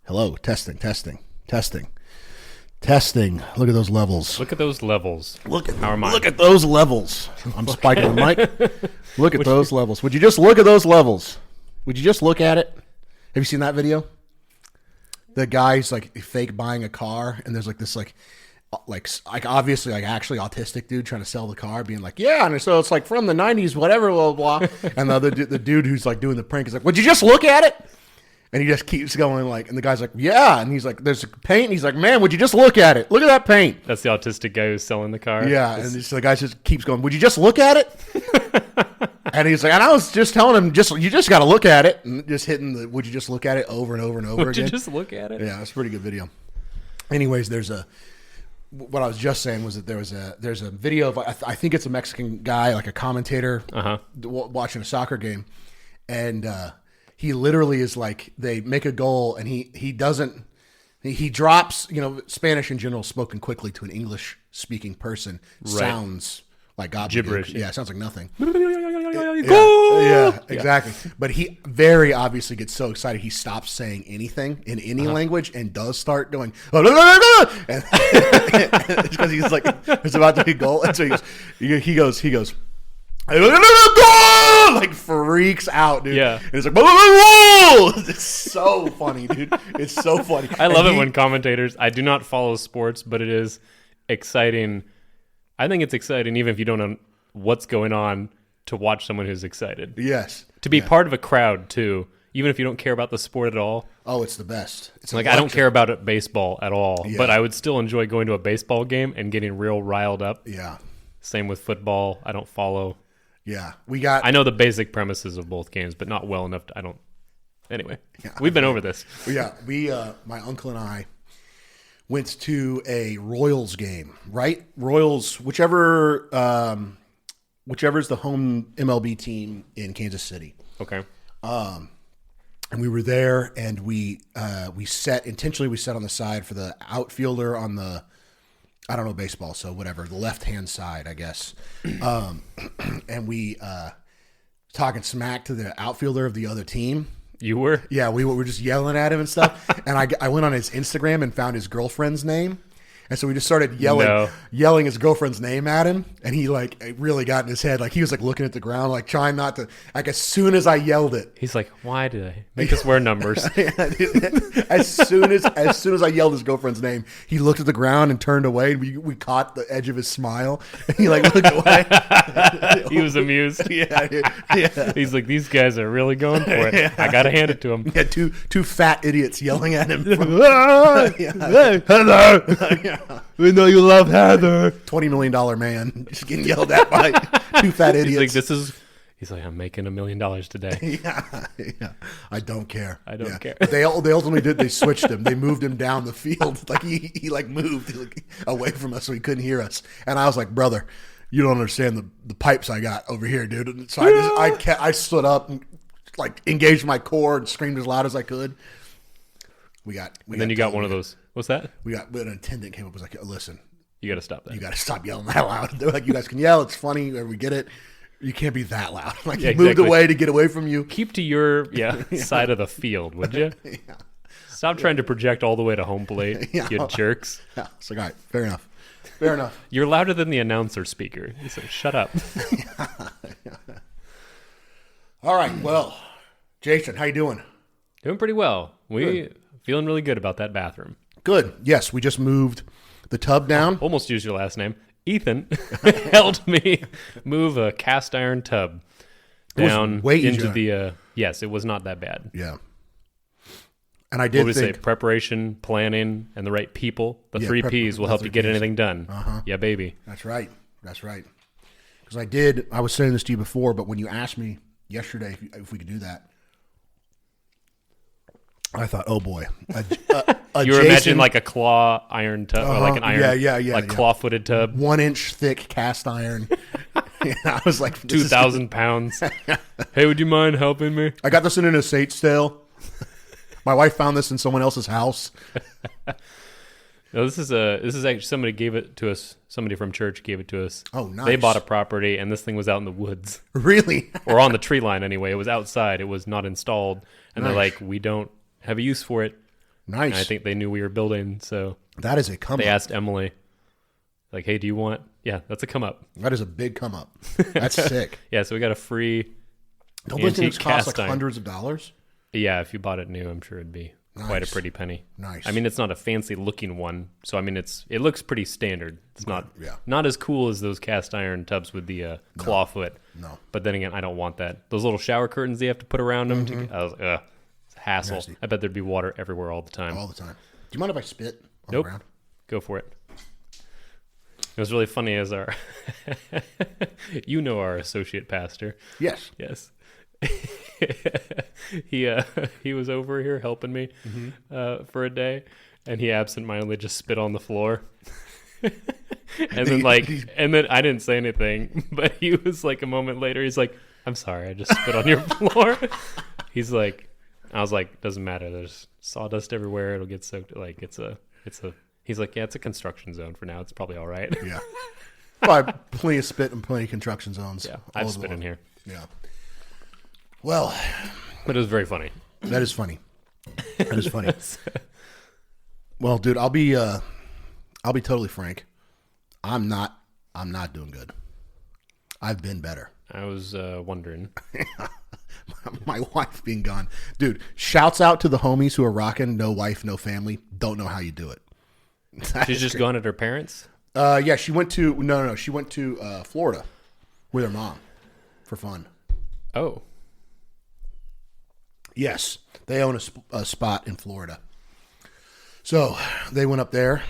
Hello, testing, testing, testing, testing. Look at those levels. Look at those levels. Look at those levels. I'm spiking the mic. Look at those levels. Would you just look at those levels? Would you just look at it? Have you seen that video? The guy's like fake buying a car, and there's like this like obviously like actually autistic dude trying to sell the car, being like, yeah, and so it's like from the 90s, whatever, blah blah. Blah. And the dude who's like doing the prank is like, would you just look at it? And he just keeps going like, and the guy's like, yeah, and he's like, there's paint, and he's like, man, would you just look at it? Look at that paint. That's the autistic guy who's selling the car. Yeah, and the guy just keeps going, would you just look at it? And he's like, and I was just telling him, you just got to look at it, and just hitting the, would you just look at it over and over and over would again. Would you just look at it? Yeah, it's a pretty good video. Anyways, what I was just saying was that there's a video of, I think it's a Mexican guy, like a commentator, watching a soccer game, and he literally is like, they make a goal, and he drops, Spanish in general spoken quickly to an English speaking person sounds like God gibberish. Yeah, it sounds like nothing. Goal! Yeah, exactly. But he very obviously gets so excited he stops saying anything in any language and does start going, and it's because he's like, it's about to be a goal, and so he goes, like freaks out, dude. Yeah. And it's like, it's so funny, dude. It's so funny. I love it when commentators, I do not follow sports, but it is exciting. I think it's exciting even if you don't know what's going on to watch someone who's excited. Yes. To be part of a crowd too, even if you don't care about the sport at all. Oh, it's the best. It's like, I don't care about baseball at all, but I would still enjoy going to a baseball game and getting real riled up. Yeah. Same with football. I don't follow. Yeah. I know the basic premises of both games, but not well enough. Anyway, we've been over this. Yeah. My uncle and I went to a Royals game, right? Royals, whichever is the home MLB team in Kansas City. Okay. And we were there, and we set on the side for the outfielder on the, I don't know baseball, so whatever, the left-hand side, I guess. And we talking smack to the outfielder of the other team. You were? Yeah, we were just yelling at him and stuff. And I went on his Instagram and found his girlfriend's name. And so we just started yelling his girlfriend's name at him. And he like it really got in his head. Like he was like looking at the ground, like trying not to, like as soon as I yelled it. He's like, why did I make us wear numbers? As soon as I yelled his girlfriend's name, he looked at the ground and turned away. And we caught the edge of his smile. And he like looked away. He was amused. Yeah. He's like, these guys are really going for it. Yeah. I got to hand it to him. Yeah, two fat idiots yelling at him. Hey, hello. We know you love Heather. $20 million man just getting yelled at by two fat idiots. He's like, I'm making $1 million today. Yeah. I don't care. I don't care. They ultimately did. They switched him. They moved him down the field. Like he like moved away from us so he couldn't hear us. And I was like, brother, you don't understand the pipes I got over here, dude. And so I stood up and like engaged my core and screamed as loud as I could. Then you got one of those. What's that? An attendant came up and was like, listen, you got to stop that. You got to stop yelling that loud. They're like, you guys can yell. It's funny. We get it. You can't be that loud. Like he moved away to get away from you. Keep to your side of the field, would you? Yeah. Stop trying to project all the way to home plate, you jerks. Yeah. It's like, all right, fair enough. You're louder than the announcer speaker. So shut up. All right. Well, Jason, how you doing? Doing pretty well. Feeling really good about that bathroom. Good. Yes, we just moved the tub down. Almost used your last name. Ethan helped me move a cast iron tub down into the. Yes, it was not that bad. Yeah. And I did say preparation, planning, and the right people. The 3 Ps will help you get anything done. Yeah, baby. That's right. Because I was saying this to you before, but when you asked me yesterday if we could do that, I thought, oh boy. You were imagining like a claw iron tub, or like an iron, claw-footed tub. 1-inch thick cast iron. I was like, 2,000 pounds. Hey, would you mind helping me? I got this in an estate sale. My wife found this in someone else's house. No, this is actually somebody gave it to us. Somebody from church gave it to us. Oh, nice. They bought a property, and this thing was out in the woods. Really? Or on the tree line anyway. It was outside. It was not installed. And they're like, we don't have a use for it. Nice. And I think they knew we were building, so That is a come they up. asked Emily, like, hey, do you want? Yeah, that's a come up. That is a big come up. That's sick. Yeah, so we got a free Don't those things antique cost cast like iron. hundreds of dollars? Yeah, if you bought it new, I'm sure it'd be quite a Nice. pretty penny. Nice. I mean, it's not a fancy looking one, so I mean, it looks pretty standard. It's not Yeah. not as cool as those cast iron tubs with the claw foot. No. But then again, I don't want that. Those little shower curtains they have to put around them. I was, it's a hassle. Nasty. I bet there'd be water everywhere all the time. All the time. Do you mind if I spit on Nope. the ground? Go for it. It was really funny as our, our associate pastor. Yes. Yes. He was over here helping me for a day, and he absentmindedly just spit on the floor. and then I didn't say anything, but he was like a moment later, he's like, "I'm sorry, I just spit on your floor." He's like, I was like, "Doesn't matter. There's sawdust everywhere. It'll get soaked. Like it's a." He's like, "Yeah, it's a construction zone for now. It's probably all right." Yeah. Well, I have plenty of spit in plenty of construction zones. Yeah, all I've over spit the in world. here. Yeah. Well, But it was very funny. that is funny. That is funny. Well, dude, I'll be totally frank. I'm not doing good. I've been better. I was wondering. My wife being gone. Dude, shouts out to the homies who are rocking no wife, no family. Don't know how you do it. She's just gone at her parents'? Yeah, she went to she went to Florida with her mom for fun. Oh. Yes, they own a spot in Florida. So they went up there.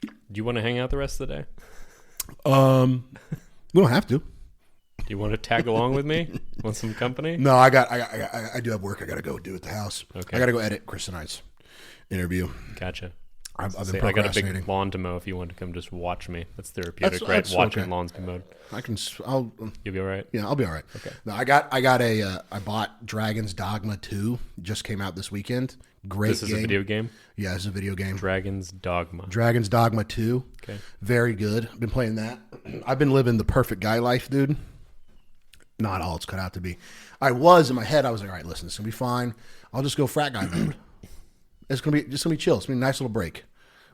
Do you want to hang out the rest of the day? We don't have to. Do you want to tag along with me? Want some company? No, I do have work I got to go do at the house. Okay. I got to go edit Chris and I's interview. Gotcha. I've been I got a procrastinating. big lawn to mow if you want to come just watch me. That's therapeutic, right? That's Watching okay. lawns be mowed. I'll You'll be all right? Yeah, I'll be all right. Okay. No, I bought Dragon's Dogma 2. Just came out this weekend. Great This is game. a video game? Yeah, it's a video game. Dragon's Dogma. Dragon's Dogma 2. Okay. Very good. Been playing that. I've been living the perfect guy life, dude. Not all it's cut out to be. I was in my head. I was like, all right, listen, it's gonna be fine. I'll just go frat guy mode. It's gonna be chill. It's gonna be a nice little break.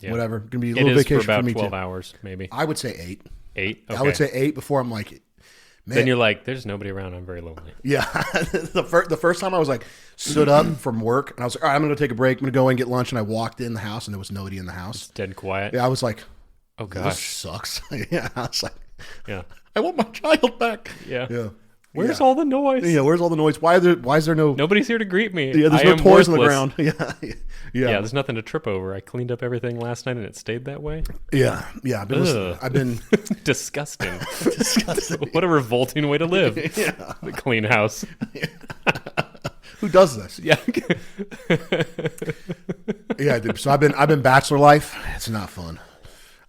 Yeah. Whatever. Gonna be a It little is vacation for about me 12 too. hours, maybe. I would say 8. 8? Okay. I would say 8 before I'm like, man. Then you're like, there's nobody around. I'm very lonely. Yeah. the first time I was like stood up from work and I was like, all right, I'm gonna go take a break. I'm gonna go and get lunch. And I walked in the house and there was nobody in the house. Dead quiet. Yeah, I was like, Oh, this gosh. sucks. Yeah. I was like, Yeah. I want my child back. Yeah. Yeah. Where's Yeah. all the noise? Yeah, where's all the noise? Why is there no Nobody's here to greet me. Yeah, there's I no am toys on the worthless. ground. Yeah. Yeah, there's nothing to trip over. I cleaned up everything last night and it stayed that way. Yeah. I've been listening. Ugh. I've been Disgusting. disgusted. What a revolting way to live. Yeah. The clean house. Who does this? Yeah. Yeah, dude. So I've been bachelor life. It's not fun.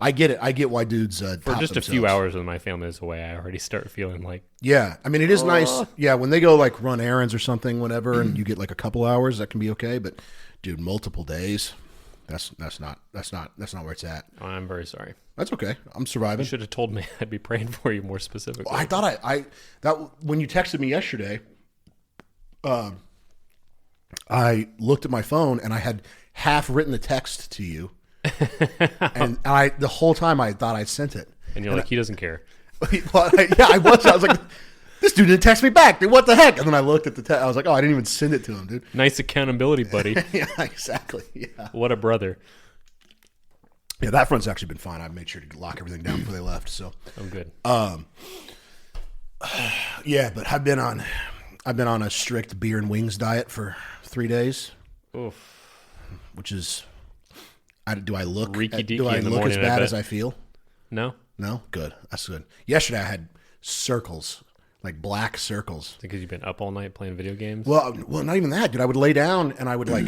I get it. I get why dudes For just a few hours when my family is away, I already start feeling like, Yeah, I mean it is nice. Yeah, when they go like run errands or something, whatever, and you get like a couple hours, that can be okay. But dude, multiple days, that's not where it's at. oh, I'm very sorry. That's okay. I'm You surviving. should have told me. I'd be praying for you more specifically. I thought I that when you texted me yesterday, I looked at my phone and I had half written the text to you, and the whole time I thought I'd sent it. And you're like, he doesn't care. Well, yeah, I was. I was like, this dude didn't text me back, dude. What the heck? And then I looked at the text. I was like, oh, I didn't even send it to him, dude. Nice accountability, buddy. Yeah, exactly. Yeah. What a brother. Yeah, that front's actually been fine. I made sure to lock everything down before they left. So, I'm good. yeah, but I've been on a strict beer and wings diet for 3 days, Oof. which is, do I look Reeky-deaky do I in the look morning, as I bad bet. as I feel? No? No, good. That's good. Yesterday I had circles, like black circles. Because you've been up all night playing video games? Well, not even that, dude. I would lay down and I would like,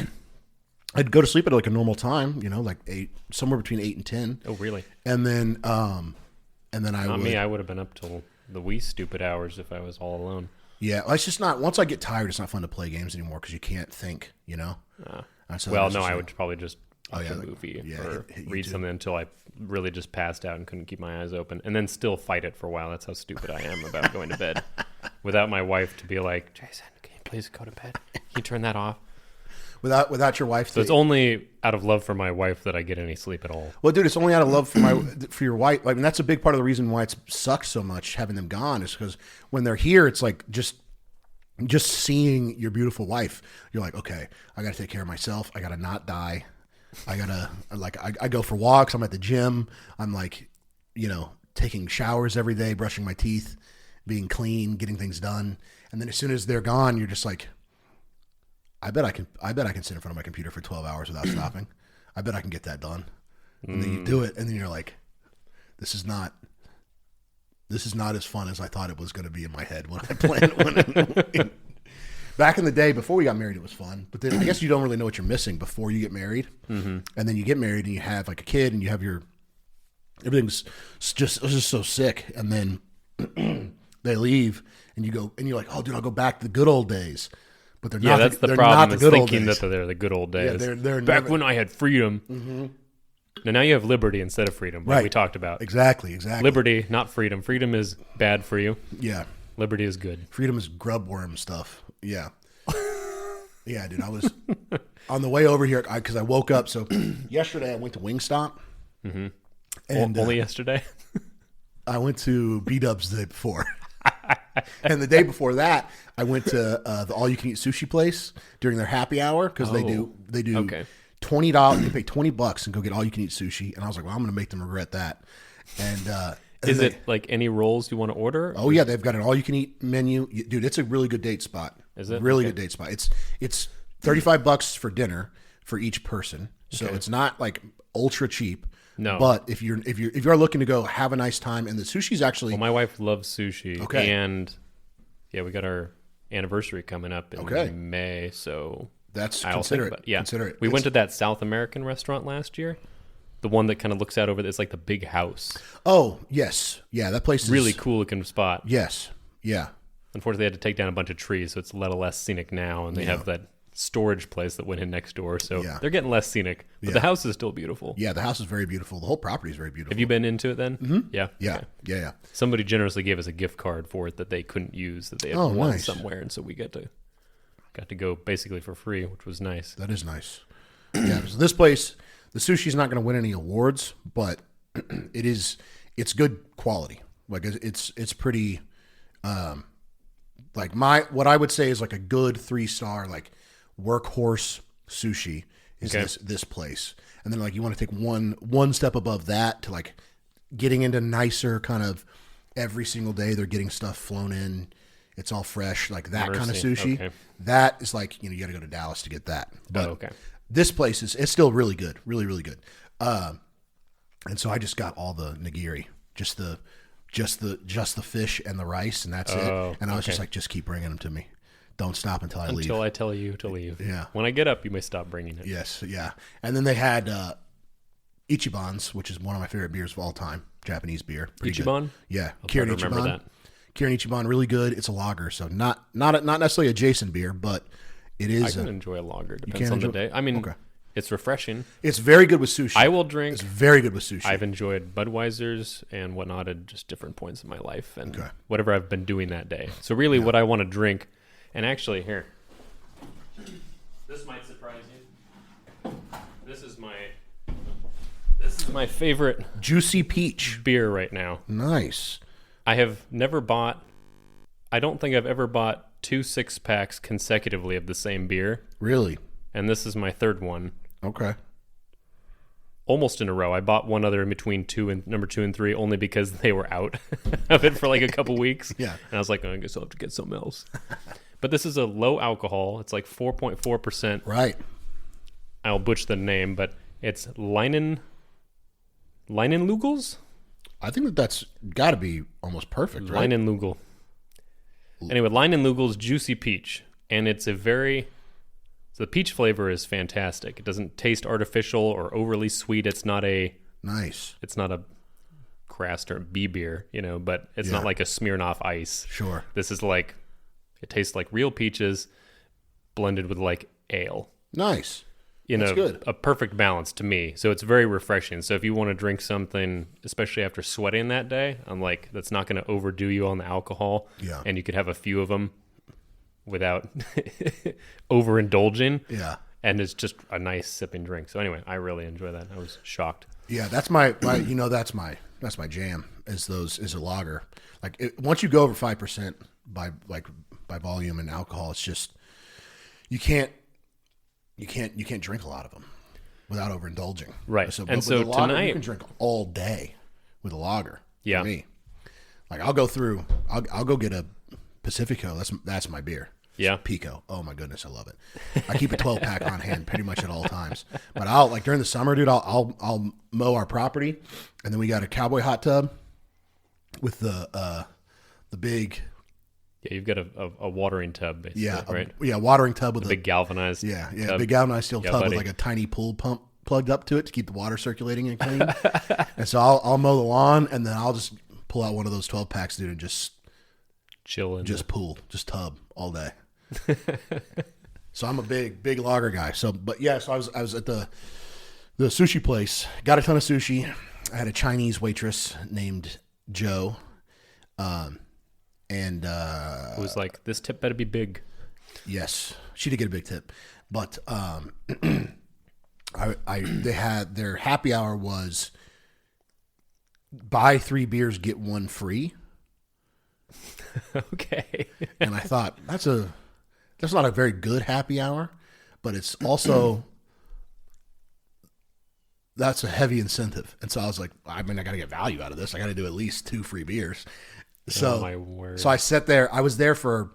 I'd go to sleep at like a normal time, like 8, somewhere between 8 and 10. Oh, really? And then I Not would. me. I would have been up till the wee stupid hours if I was all alone. Yeah, well, it's just not. Once I get tired, it's not fun to play games anymore because you can't think. And so Well, it's no, just I like- would probably just watch a like- movie yeah, or hit read YouTube. something until I really just passed out and couldn't keep my eyes open, and then still fight it for a while. That's how stupid I am about going to bed. Without my wife to be like, Jason, can you please go to bed? Can you turn that off? without your wife. So it's only out of love for my wife that I get any sleep at all. Well, dude, it's only out of love for your wife. I mean, that's a big part of the reason why it sucks so much having them gone is because when they're here, it's like just seeing your beautiful wife. You're like, okay, I got to take care of myself. I got to not die. I gotta I go for walks. I'm at the gym. I'm like, taking showers every day, brushing my teeth, being clean, getting things done. And then as soon as they're gone, you're just like, I bet I can sit in front of my computer for 12 hours without stopping. I bet I can get that done. And then you do it, and then you're like, this is not as fun as I thought it was going to be in my head when I planned. Back in the day, before we got married, it was fun. But then I guess you don't really know what you're missing before you get married. Mm-hmm. And then you get married and you have like a kid and you have everything's just so sick. And then they leave and you go and you're like, oh, dude, I'll go back to the good old days. But they're not. That's the they're problem. Not the is good old thinking days. that they're the good old days. Yeah, they're back when I had freedom. Mm-hmm. Now you have liberty instead of freedom. Like we talked about. Exactly. Liberty, not freedom. Freedom is bad for you. Yeah. Liberty is good. Freedom is grub worm stuff. Yeah. Yeah, dude. I was on the way over here because I woke up. So yesterday I went to Wingstop. Mm-hmm. And only yesterday? I went to B-Dubs the day before. And the day before that, I went to the all-you-can-eat sushi place during their happy hour because they do okay. $20. You pay $20 and go get all-you-can-eat sushi. And I was like, well, I'm going to make them regret that. And is it like any rolls you want to order? Oh yeah, they've got an all-you-can-eat menu, dude. It's a really good date spot. Is it really good date spot? It's $35 for dinner for each person, so it's not like ultra cheap. No, but if you're looking to go have a nice time, and the sushi's actually. Well, my wife loves sushi. Okay. And yeah, we got our anniversary coming up in May, so that's I'll consider it. Yeah, consider it. We went to that South American restaurant last year. The one that kind of looks out over. It's like the big house. Oh yes, yeah. That place is really cool looking spot. Yes, yeah. Unfortunately, they had to take down a bunch of trees, so it's a little less scenic now. And they have that storage place that went in next door, so they're getting less scenic. But the house is still beautiful. Yeah, the house is very beautiful. The whole property is very beautiful. Have you been into it then? Mm-hmm. Yeah. Yeah. Okay. Yeah. Somebody generously gave us a gift card for it that they couldn't use that they had won nice. somewhere, and so we got to go basically for free, which was nice. That is nice. Yeah. So this place, the sushi's not going to win any awards, but it's good quality. Like it's pretty. Like what I would say is like a good 3-star like workhorse sushi is this place, and then like you want to take one step above that to like getting into nicer kind of every single day they're getting stuff flown in, it's all fresh, like that kind of sushi. Okay. That is like you got to go to Dallas to get that. But this place it's still really good, really really good. And so I just got all the nigiri, just the fish and the rice, and that's it. And I was just like, just keep bringing them to me. Don't stop until I leave. Until I tell you to leave. Yeah. When I get up, you may stop bringing it. Yes. Yeah. And then they had Ichiban's, which is one of my favorite beers of all time. Japanese beer. Pretty Ichiban? Good. Yeah. Kirin Ichiban. Kirin Ichiban, really good. It's a lager, so not necessarily a Jason beer, but it is. I can enjoy a lager. Depends on the day. I mean, it's refreshing. It's very good with sushi. I will drink. It's very good with sushi. I've enjoyed Budweisers and whatnot at just different points in my life and whatever I've been doing that day. So really what I want to drink, and actually here, this might surprise you. This is my favorite Juicy Peach beer right now. Nice. I don't think I've ever bought 2 6-packs consecutively of the same beer. Really? And this is my third one. Okay. Almost in a row. I bought one other in between number 2 and 3 only because they were out of it for like a couple weeks. Yeah. And I was like, I guess I'll have to get something else. But this is a low alcohol. It's like 4.4%. Right. I'll butcher the name, but it's Leinenlugels? I think that's got to be almost perfect, right? Leinenlugel. Anyway, Leinenlugel's Juicy Peach. And it's the peach flavor is fantastic. It doesn't taste artificial or overly sweet. It's not a crass or bee beer, but it's not like a Smirnoff Ice. Sure. This is like, it tastes like real peaches blended with like ale. Nice. That's good. A perfect balance to me. So it's very refreshing. So if you want to drink something, especially after sweating that day, I'm like, that's not going to overdo you on the alcohol. Yeah. And you could have a few of them without overindulging. Yeah. and it's just a nice sipping drink. So anyway, I really enjoy that. I was shocked. Yeah, that's my that's my jam. Is a lager. Like once you go over 5% by volume and alcohol, it's just you can't drink a lot of them without overindulging. Right. So, and so with a lager, tonight you can drink all day with a lager. Yeah. For me, like I'll go get a Pacifico. That's my beer. Yeah. Pico. Oh my goodness, I love it. I keep a 12-pack on hand pretty much at all times. But I'll like during the summer, dude, I'll mow our property, and then we got a cowboy hot tub with the big. Yeah, you've got a watering tub, basically, right? Watering tub with a big galvanized. Tub. Big galvanized steel tub with like a tiny pool pump plugged up to it to keep the water circulating and clean. And so I'll mow the lawn, and then I'll just pull out one of those 12-packs, dude, and just chill and just tub all day. So I'm a big lager guy. So, but yeah, so I was at the sushi place, got a ton of sushi. I had a Chinese waitress named Joe, and it was like, this tip better be big. Yes, she did get a big tip, but they had their happy hour was buy 3 beers get 1 free. Okay. And I thought that's not a very good happy hour, but it's also that's a heavy incentive. And so I was like, I mean, I got to get value out of this. I got to do at least 2 free beers. So, my word. So I sat there. I was there for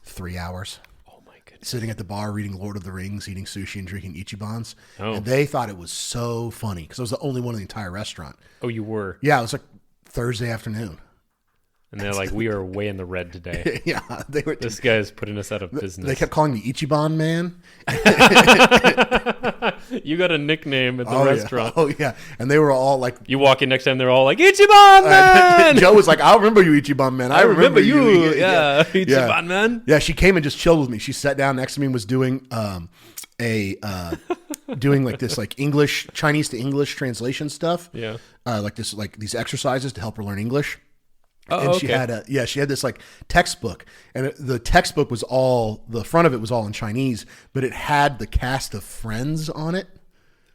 3 hours. Oh my goodness. Sitting at the bar, reading Lord of the Rings, eating sushi, and drinking Ichibans. Oh. And they thought it was so funny because I was the only one in the entire restaurant. Oh, you were? Yeah, it was like Thursday afternoon. And they're like, we are way in the red today. Yeah, they were. This guy's putting us out of business. They kept calling me Ichiban Man. You got a nickname at the restaurant. Yeah. Oh yeah, and they were all like, you walk in next time, they're all like, Ichiban Man. Joe was like, I rember you, Ichiban Man. I remember you. Yeah, Ichiban Man. Yeah, she came and just chilled with me. She sat down next to me and was doing doing like this like English Chinese to English translation stuff. Yeah, like these exercises to help her learn English. Oh, and okay. She had this like textbook, and the textbook was the front of it was all in Chinese, but it had the cast of Friends on it.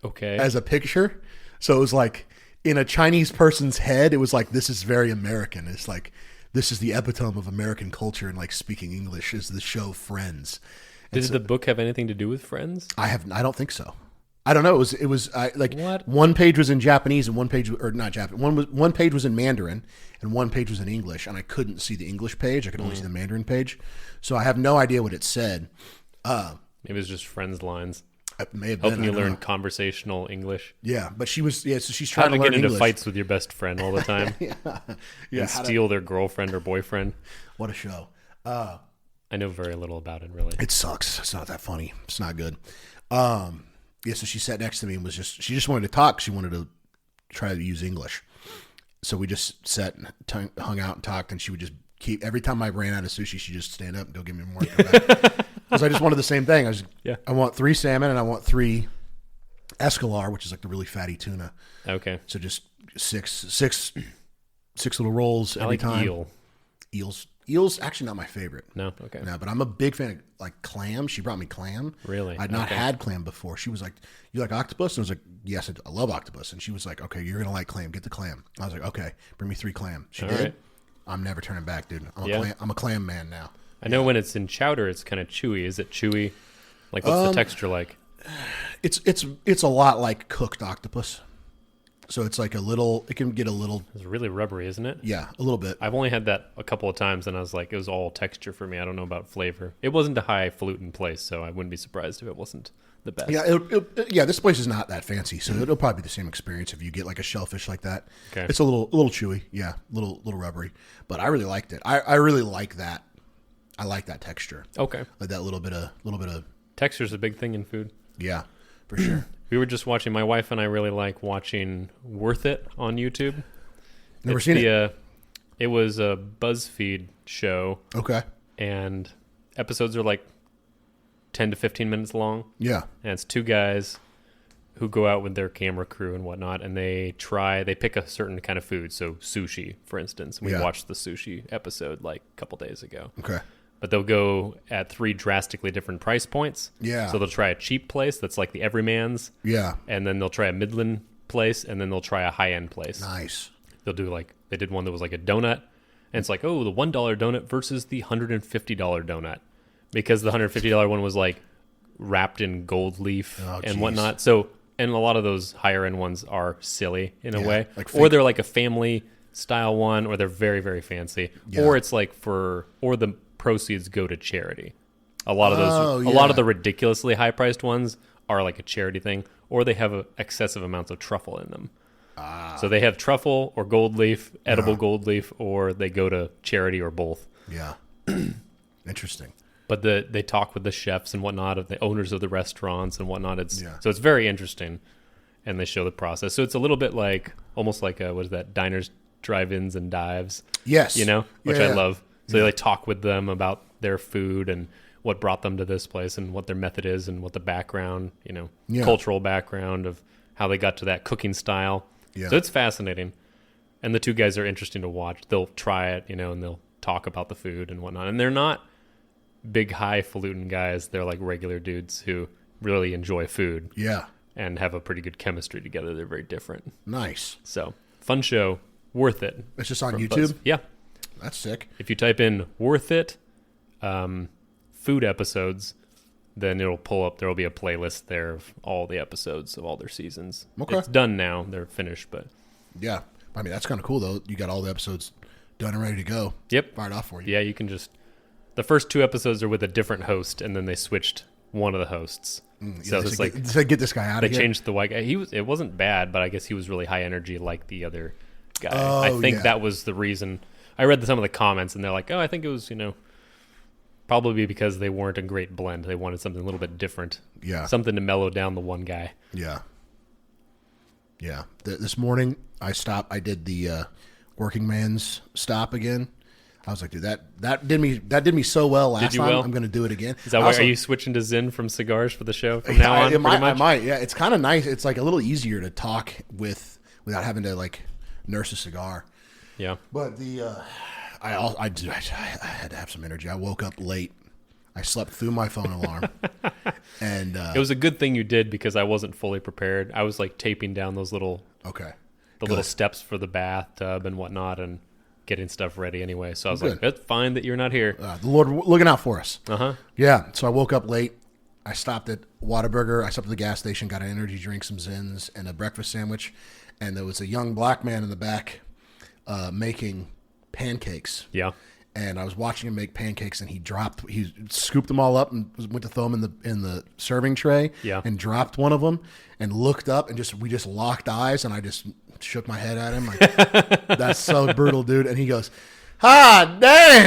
Okay. As a picture. So it was like in a Chinese person's head, it was like, this is very American. It's like, this is the epitome of American culture, and like speaking English is the show Friends. Did the book have anything to do with Friends? I don't think so. I don't know. It was like what? One page was in Japanese and one page, or not Japanese. One page was in Mandarin and one page was in English, and I couldn't see the English page. I could only see the Mandarin page, so I have no idea what it said. Maybe it was just Friends lines. It may have been helping you learn conversational English. Yeah, but so she's trying how to learn get into English. Fights with your best friend all the time. Yeah, and steal their girlfriend or boyfriend. What a show! I know very little about it, really. It sucks. It's not that funny. It's not good. Yeah, so she sat next to me and she just wanted to talk. She wanted to try to use English. So we just sat and hung out and talked, and she would just keep, every time I ran out of sushi, she'd just stand up and go give me more. Because I just wanted the same thing. I want 3 salmon and I want 3 escalar, which is like the really fatty tuna. Okay. So just six little rolls every time. Eel's actually not my favorite. No, okay. No, but I'm a big fan of like clam. She brought me clam. Really? I'd not had clam before. She was like, "You like octopus?" And I was like, "Yes, I love octopus." And she was like, "Okay, you're gonna like clam. Get the clam." I was like, "Okay, bring me 3 clam." She did. Right. I'm never turning back, dude. I'm a clam man now. I know when it's in chowder, it's kind of chewy. Is it chewy? Like, what's the texture like? It's a lot like cooked octopus. So it's like it can get a little... It's really rubbery, isn't it? Yeah, a little bit. I've only had that a couple of times, and I was like, it was all texture for me. I don't know about flavor. It wasn't a highfalutin place, so I wouldn't be surprised if it wasn't the best. Yeah, this place is not that fancy, so it'll probably be the same experience if you get like a shellfish like that. Okay. It's a little chewy, yeah, little rubbery. But I really liked it. I really like that. I like that texture. Okay. Like that little bit of... Texture's a big thing in food. Yeah, for sure. We were just watching, my wife and I really like watching Worth It on YouTube. Never seen it. It was a BuzzFeed show. Okay. And episodes are like 10 to 15 minutes long. Yeah. And it's 2 guys who go out with their camera crew and whatnot, and they pick a certain kind of food. So sushi, for instance. We watched the sushi episode like a couple days ago. Okay. but they'll go at 3 drastically different price points. Yeah. So they'll try a cheap place that's like the everyman's. Yeah. And then they'll try a midland place, and then they'll try a high-end place. Nice. They'll do like, they did one that was like a donut, and it's like, oh, the $1 donut versus the $150 donut, because the $150 one was like wrapped in gold leaf and whatnot. So, and a lot of those higher end ones are silly in a way, like or they're like a family style one, or they're very, very fancy, or it's like or the proceeds go to charity. A lot of those, a lot of the ridiculously high priced ones are like a charity thing, or they have excessive amounts of truffle in them. So they have truffle or gold leaf, edible gold leaf, or they go to charity or both. Yeah. Interesting. But they talk with the chefs and whatnot, of the owners of the restaurants and whatnot. So it's very interesting, and they show the process. So it's a little bit like, almost like what is that, diners, drive-ins, and dives. Yes. You know, which I love. So they like talk with them about their food and what brought them to this place and what their method is and what the background, cultural background of how they got to that cooking style. Yeah. So it's fascinating. And the 2 guys are interesting to watch. They'll try it, and they'll talk about the food and whatnot. And they're not big, highfalutin guys. They're like regular dudes who really enjoy food. Yeah. And have a pretty good chemistry together. They're very different. Nice. So, fun show. Worth it. It's just on YouTube? Buzz. Yeah. That's sick. If you type in worth it, food episodes, then it'll pull up. There will be a playlist there of all the episodes of all their seasons. Okay. It's done now. They're finished, but... Yeah. I mean, that's kind of cool, though. You got all the episodes done and ready to go. Yep. Fired off for you. Yeah, you can just... The first 2 episodes are with a different host, and then they switched one of the hosts. So it's like... Get this guy out of here. They changed the white guy. It wasn't bad, but I guess he was really high energy like the other guy. I think that was the reason. I read some of the comments, and they're like, oh, I think it was, probably because they weren't a great blend. They wanted something a little bit different. Yeah. Something to mellow down the one guy. Yeah. Yeah. This morning, I stopped. I did the working man's stop again. I was like, dude, that did me so well last time. I'm going to do it again. Is that why? Are you switching to Zen from cigars for the show from now on? I might. Yeah, it's kind of nice. It's like a little easier to talk without having to like nurse a cigar. Yeah. But I had to have some energy. I woke up late. I slept through my phone alarm, and it was a good thing you did, because I wasn't fully prepared. I was like taping down those little little steps for the bathtub and whatnot, and getting stuff ready anyway. So I was like, it's fine that you're not here. The Lord looking out for us. Uh-huh. Yeah. So I woke up late. I stopped at Whataburger. I stopped at the gas station, got an energy drink, some Zins, and a breakfast sandwich. And there was a young black man in the back making pancakes. Yeah. And I was watching him make pancakes, and he scooped them all up and went to throw them in the serving tray. Yeah. And dropped one of them and looked up, and we just locked eyes, and I just shook my head at him like, that's so brutal, dude. And he goes, dang,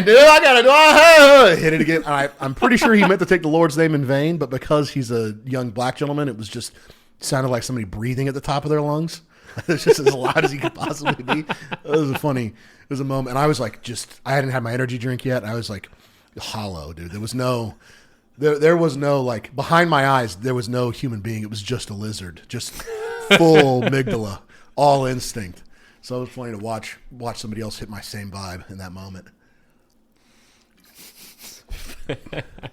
dude, I gotta hit it again. I'm pretty sure he meant to take the Lord's name in vain, but because he's a young black gentleman, it was just sounded like somebody breathing at the top of their lungs. It's just as loud as he could possibly be. It was a moment. And I was like, I hadn't had my energy drink yet. I was like hollow, dude. There was no, like, behind my eyes, there was no human being. It was just a lizard, just full amygdala, all instinct. So it was funny to watch somebody else hit my same vibe in that moment.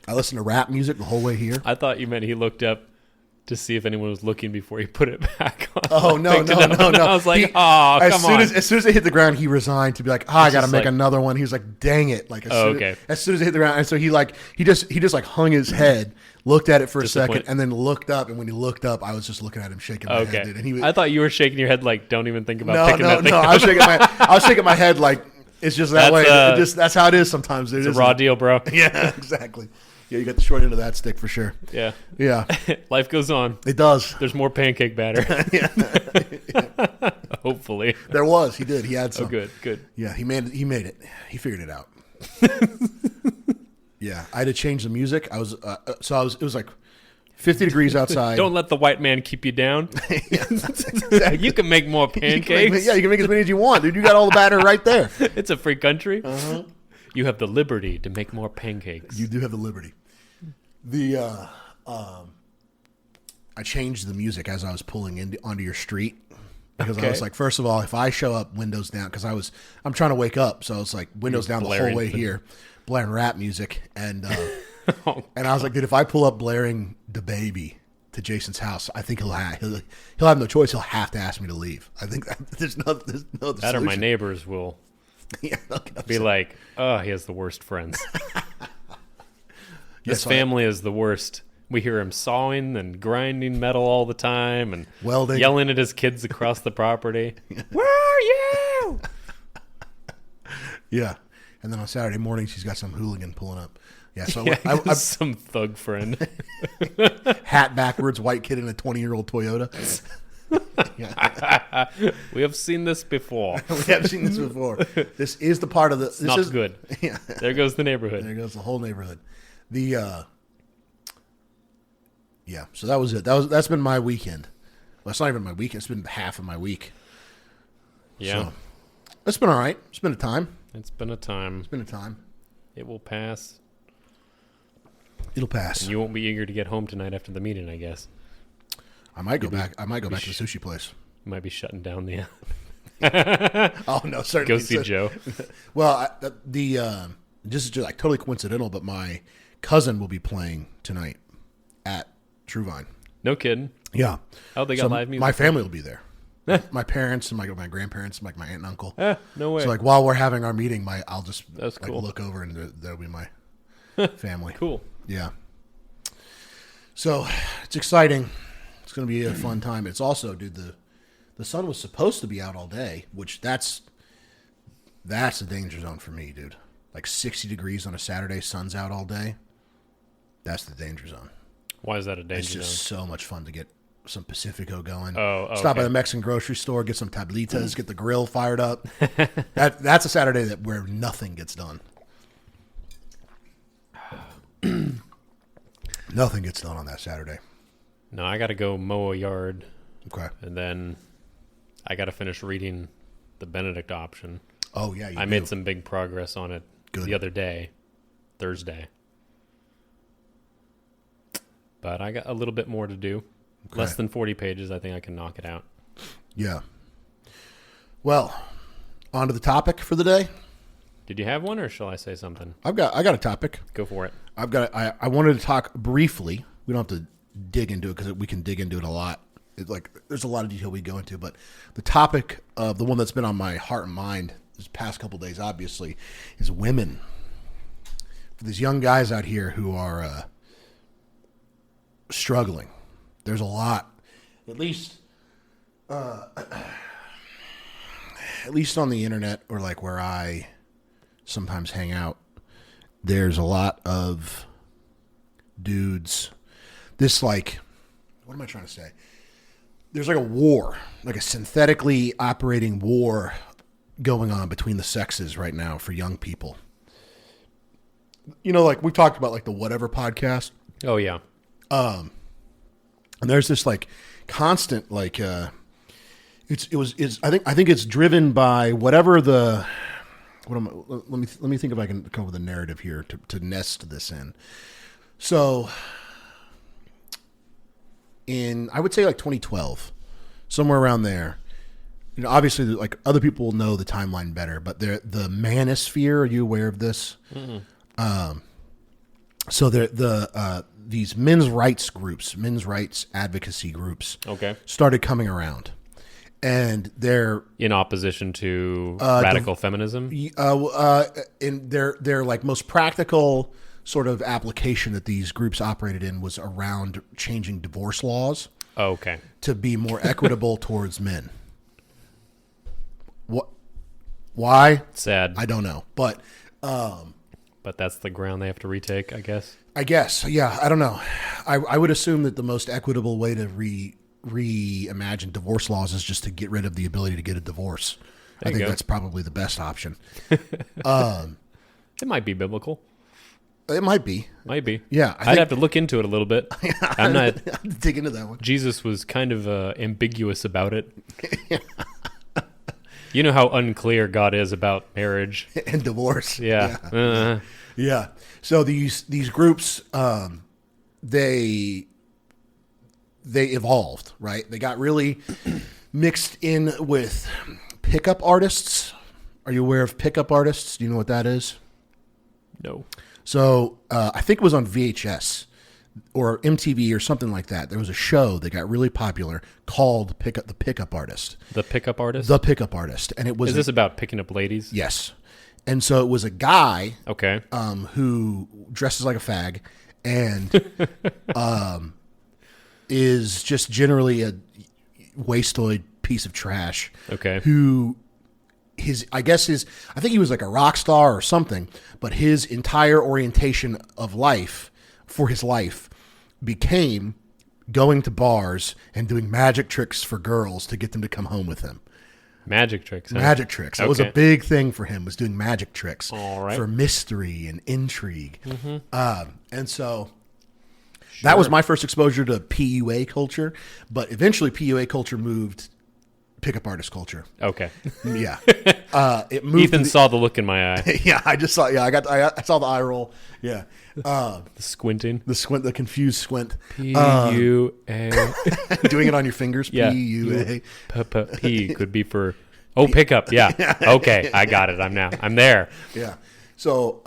I listened to rap music the whole way here. I thought you meant he looked up to see if anyone was looking before he put it back on. Oh, no. I was like, come on. As soon as it hit the ground, he resigned to be like, I got to make another one. He was like, dang it. Like, as soon as it hit the ground. And so he just like hung his head, looked at it for a second, and then looked up. And when he looked up, I was just looking at him shaking my head. Dude. And I thought you were shaking your head like, don't even think about picking that thing up. I was shaking my head like, it's just that way. That's how it is sometimes. It's a raw deal, bro. Yeah, exactly. Yeah, you got the short end of that stick for sure. Yeah. Yeah. Life goes on. It does. There's more pancake batter. Yeah. Hopefully. There was. He did. He had some. Oh, good. Yeah, he made it. He figured it out. Yeah, I had to change the music. It was like 50 degrees outside. Don't let the white man keep you down. Yeah, exactly. You can make more pancakes. You can make as many as you want, dude. You got all the batter right there. It's a free country. Uh-huh. You have the liberty to make more pancakes. You do have the liberty. I changed the music as I was pulling onto your street because I was like, first of all, if I show up windows down, because I'm trying to wake up, so it's like windows down the whole way here, blaring rap music, and and I was like, dude, if I pull up blaring the baby to Jason's house, I think he'll have no choice. He'll have to ask me to leave. I think there's no other that or my neighbors will be like, oh, he has the worst friends. This family is the worst. We hear him sawing and grinding metal all the time and welding, yelling at his kids across the property. Where are you? Yeah. And then on Saturday morning, she's got some hooligan pulling up. Yeah, so I some thug friend. Hat backwards, white kid in a 20-year-old Toyota. We have seen this before. This is the part of the... It's not good. Yeah. There goes the neighborhood. There goes the whole neighborhood. Yeah, so that was it. That's been my weekend. Well, it's not even my weekend. It's been half of my week. Yeah. So, it's been all right. It's been a time. It's been a time. It will pass. It'll pass. And you won't be eager to get home tonight after the meeting, I guess. I might go back. I might go back to the sushi place. You might be shutting down the... Oh, no, certainly. Go see Joe. Well, this is just like totally coincidental, but my cousin will be playing tonight at True-Vine. No kidding. Yeah. Oh, they got live music? My family will be there. My parents and my grandparents, like my aunt and uncle. No way. So like while we're having our meeting, I'll just cool. look over and there'll be my family. Cool. Yeah. So it's exciting. It's going to be a fun time. It's also, dude, the sun was supposed to be out all day, which that's a danger zone for me, dude. Like 60 degrees on a Saturday, sun's out all day. That's the danger zone. Why is that a danger zone? It's just so much fun to get some Pacifico going. Stop by the Mexican grocery store, get some tablitas, get the grill fired up. That's a Saturday where nothing gets done. Nothing gets done on that Saturday. No, I got to go mow a yard. Okay. And then I got to finish reading the Benedict option. Oh, yeah, I made some big progress on it the other day, Thursday. But I got a little bit more to do. Okay. Less than 40 pages. I think I can knock it out. Yeah. Well, on to the topic for the day. Did you have one, or shall I say something? I got a topic. Go for it. I wanted to talk briefly. We don't have to dig into it because we can dig into it a lot. There's a lot of detail we go into, but the topic of the one that's been on my heart and mind this past couple of days, obviously, is women. For these young guys out here who are struggling. There's a lot, at least on the internet or like where I sometimes hang out. There's a lot of dudes. What am I trying to say? There's like a war, like a synthetically operating war going on between the sexes right now for young people. You know, like we talked about like the Whatever podcast. Oh yeah. And there's this like constant like I think it's driven by whatever the let me think if I can come up with a narrative here to nest this in. So in I would say like 2012, somewhere around there. You know, obviously like other people will know the timeline better, but the manosphere, are you aware of this? Mm-hmm. So these men's rights groups, men's rights advocacy groups, started coming around, and they're in opposition to radical feminism. In their like most practical sort of application that these groups operated in was around changing divorce laws. To be more equitable towards men. What? Why? Sad. I don't know, but that's the ground they have to retake, I guess. Yeah. I don't know. I would assume that the most equitable way to reimagine divorce laws is just to get rid of the ability to get a divorce. I think that's probably the best option. It might be biblical. It might be. Yeah. I'd have to look into it a little bit. I'm not dig into that one. Jesus was kind of ambiguous about it. You know how unclear God is about marriage and divorce. Yeah. Yeah. So these groups, they evolved, right? They got really mixed in with pickup artists. Are you aware of pickup artists? Do you know what that is? No. So I think it was on VHS or MTV or something like that. There was a show that got really popular called The Pickup Artist. The pickup artist? The Pickup Artist. And it was... Is this about picking up ladies? Yes. And so it was a guy Okay. who dresses like a fag and is just generally a wastoid piece of trash. Okay. Who... I think he was like a rock star or something, but his entire orientation of life for his life became going to bars and doing magic tricks for girls to get them to come home with him. Magic tricks. Huh? Magic tricks. That was a big thing for him, was doing magic tricks All right. for mystery and intrigue. Mm-hmm. And so that was my first exposure to PUA culture, but eventually PUA culture moved pickup artist culture. Okay. Yeah. It moved. Ethan saw the look in my eye. Yeah, I just saw. Yeah, I saw the eye roll. Yeah. The squinting. The squint, the confused squint. P-U-A. Doing it on your fingers. Yeah. P-U-A. P could be for pickup. Yeah. Okay, I got it. I'm there. Yeah. So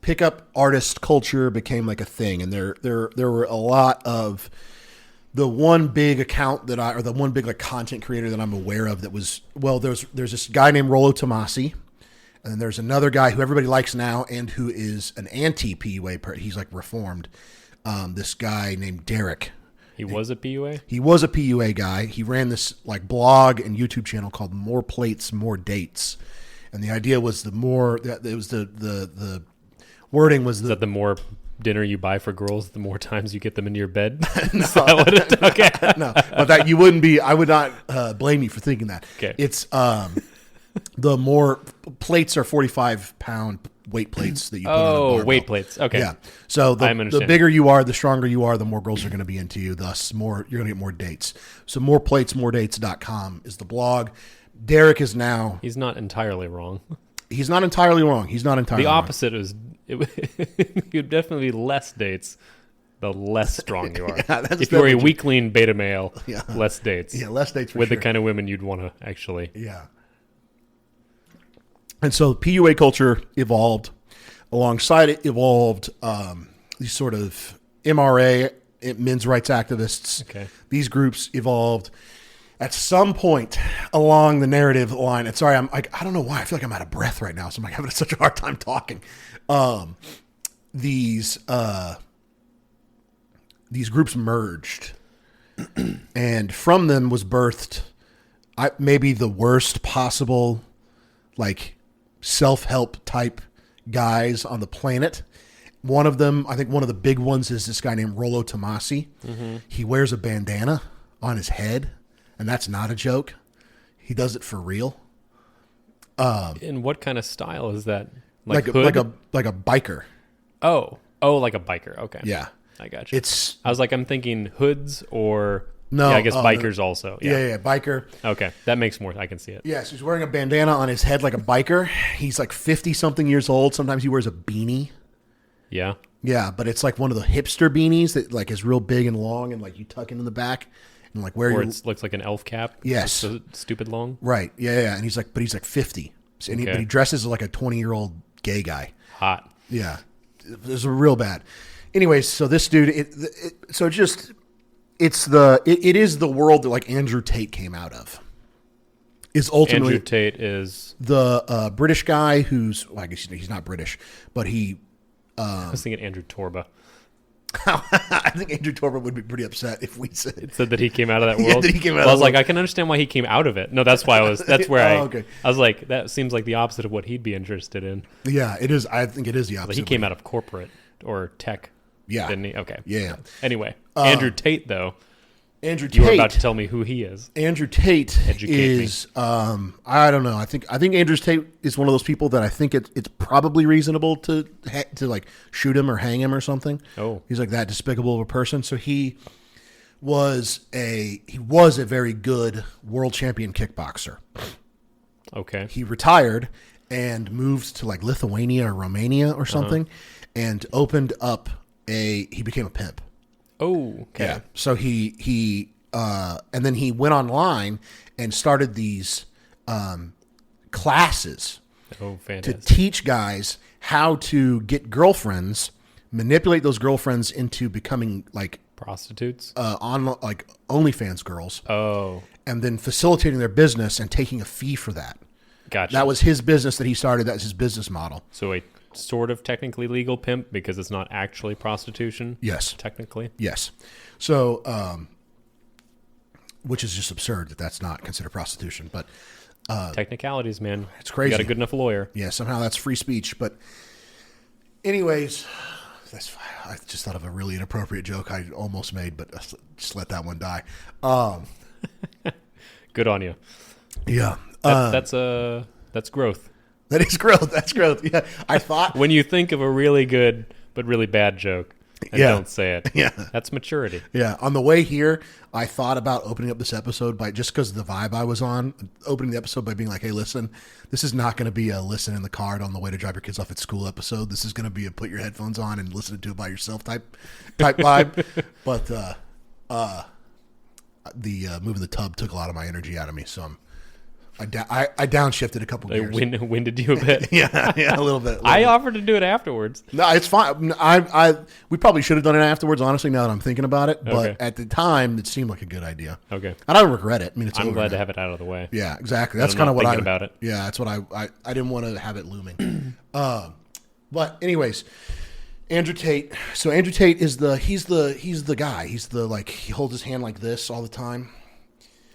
pickup artist culture became like a thing, and there were a lot of. The one big account or the one big like content creator that I'm aware of that was, well, there's this guy named Rollo Tomasi, and then there's another guy who everybody likes now and who is an anti-PUA. He's like reformed. This guy named Derek. He was a PUA? He was a PUA guy. He ran this like blog and YouTube channel called More Plates, More Dates. And the idea was the wording was Is that the more dinner you buy for girls, the more times you get them into your bed? Is that what it, okay. No, but that you wouldn't be. I would not blame you for thinking that. Okay. It's the more plates are 45-pound weight plates that you put on a barbell. Weight plates. Okay. Yeah. So I'm the bigger you are, the stronger you are, the more girls are going to be into you. Thus, you're going to get more dates. So moreplatesmoredates.com is the blog. Derek is now. He's not entirely wrong. He's not entirely wrong. The opposite is you'd definitely be less dates the less strong you are. Yeah, if you're a weakling beta male, yeah. less dates. Yeah, less dates for with sure. the kind of women you'd want to actually. Yeah. And so PUA culture evolved. Alongside it evolved these sort of MRA, men's rights activists. Okay. These groups evolved. At some point along the narrative line, and sorry, I don't know why I feel like I'm out of breath right now, so I'm like having such a hard time talking. These groups merged, and from them was birthed maybe the worst possible, like self-help type guys on the planet. One of them, I think one of the big ones, is this guy named Rollo Tomasi. Mm-hmm. He wears a bandana on his head. And that's not a joke. He does it for real. In what kind of style is that? Like a biker. Oh, like a biker. Okay. Yeah. I got you. I was like, I'm thinking hoods or... No. Yeah, I guess bikers also. Yeah, biker. Okay. That makes more... I can see it. Yes, he's wearing a bandana on his head like a biker. He's like 50-something years old. Sometimes he wears a beanie. Yeah. Yeah, but it's like one of the hipster beanies that like is real big and long and like you tuck into the back. And like where it looks like an elf cap. Yes. So stupid long. Right. Yeah. And he's like 50. And he dresses like a 20-year-old gay guy. Hot. Yeah. It was real bad. Anyways, so this dude, it is the world that like Andrew Tate came out of. Is ultimately Andrew Tate is the British guy who's, well, I guess he's not British, but he. I was thinking Andrew Torba. I think Andrew Torba would be pretty upset if we said that he came out of that world. Yeah, that he came out I was of like, I can understand why he came out of it. No, that's why that's where okay. I was like, that seems like the opposite of what he'd be interested in. Yeah, it is. I think it is the opposite. Like he came out of corporate or tech. Yeah. Didn't he? Okay. Yeah. Anyway, Andrew Tate, though. Andrew Tate. You were about to tell me who he is. Andrew Tate is, I don't know. I think Andrew Tate is one of those people that I think it's probably reasonable to like shoot him or hang him or something. Oh, he's like that despicable of a person. So he was a very good world champion kickboxer. Okay. He retired and moved to like Lithuania or Romania or something, and opened up he became a pimp. Oh, okay. Yeah. So he and then he went online and started these classes Oh, to fantastic. teach guys how to get girlfriends, manipulate those girlfriends into becoming like Prostitutes? like OnlyFans girls, Oh, and then facilitating their business and taking a fee for that. gotcha. That was his business that he started. That's his business model. So a sort of technically legal pimp because it's not actually prostitution? Yes. Technically? Yes. So, which is just absurd that that's not considered prostitution. But Technicalities, man. it's crazy. You got a good enough lawyer. Yeah, somehow that's free speech. But anyways, I just thought of a really inappropriate joke I almost made, but just let that one die. Good on you. Yeah. That's growth. That is growth. That's growth. Yeah. I thought. When you think of a really good but really bad joke and Yeah. don't say it, Yeah. that's maturity. Yeah. On the way here, I thought about opening up this episode by just because of the vibe I was on, opening the episode by being like, hey, listen, this is not going to be a listen in the car on the way to drop your kids off at school episode. This is going to be a put your headphones on and listen to it by yourself type vibe. But the moving the tub took a lot of my energy out of me. So I downshifted a couple They gears. winded you a bit. Yeah, a little bit. I offered to do it afterwards. No, it's fine. We probably should have done it afterwards, honestly, now that I'm thinking about it. But Okay. at the time, it seemed like a good idea. Okay. I don't regret it. I mean, it's I'm over glad to now. have it out of the way. Yeah, exactly. That's I'm kind of not what thinking about it. Yeah, that's what I didn't want to have it looming. But anyways, Andrew Tate. So Andrew Tate is he's the guy. He's the he holds his hand like this all the time.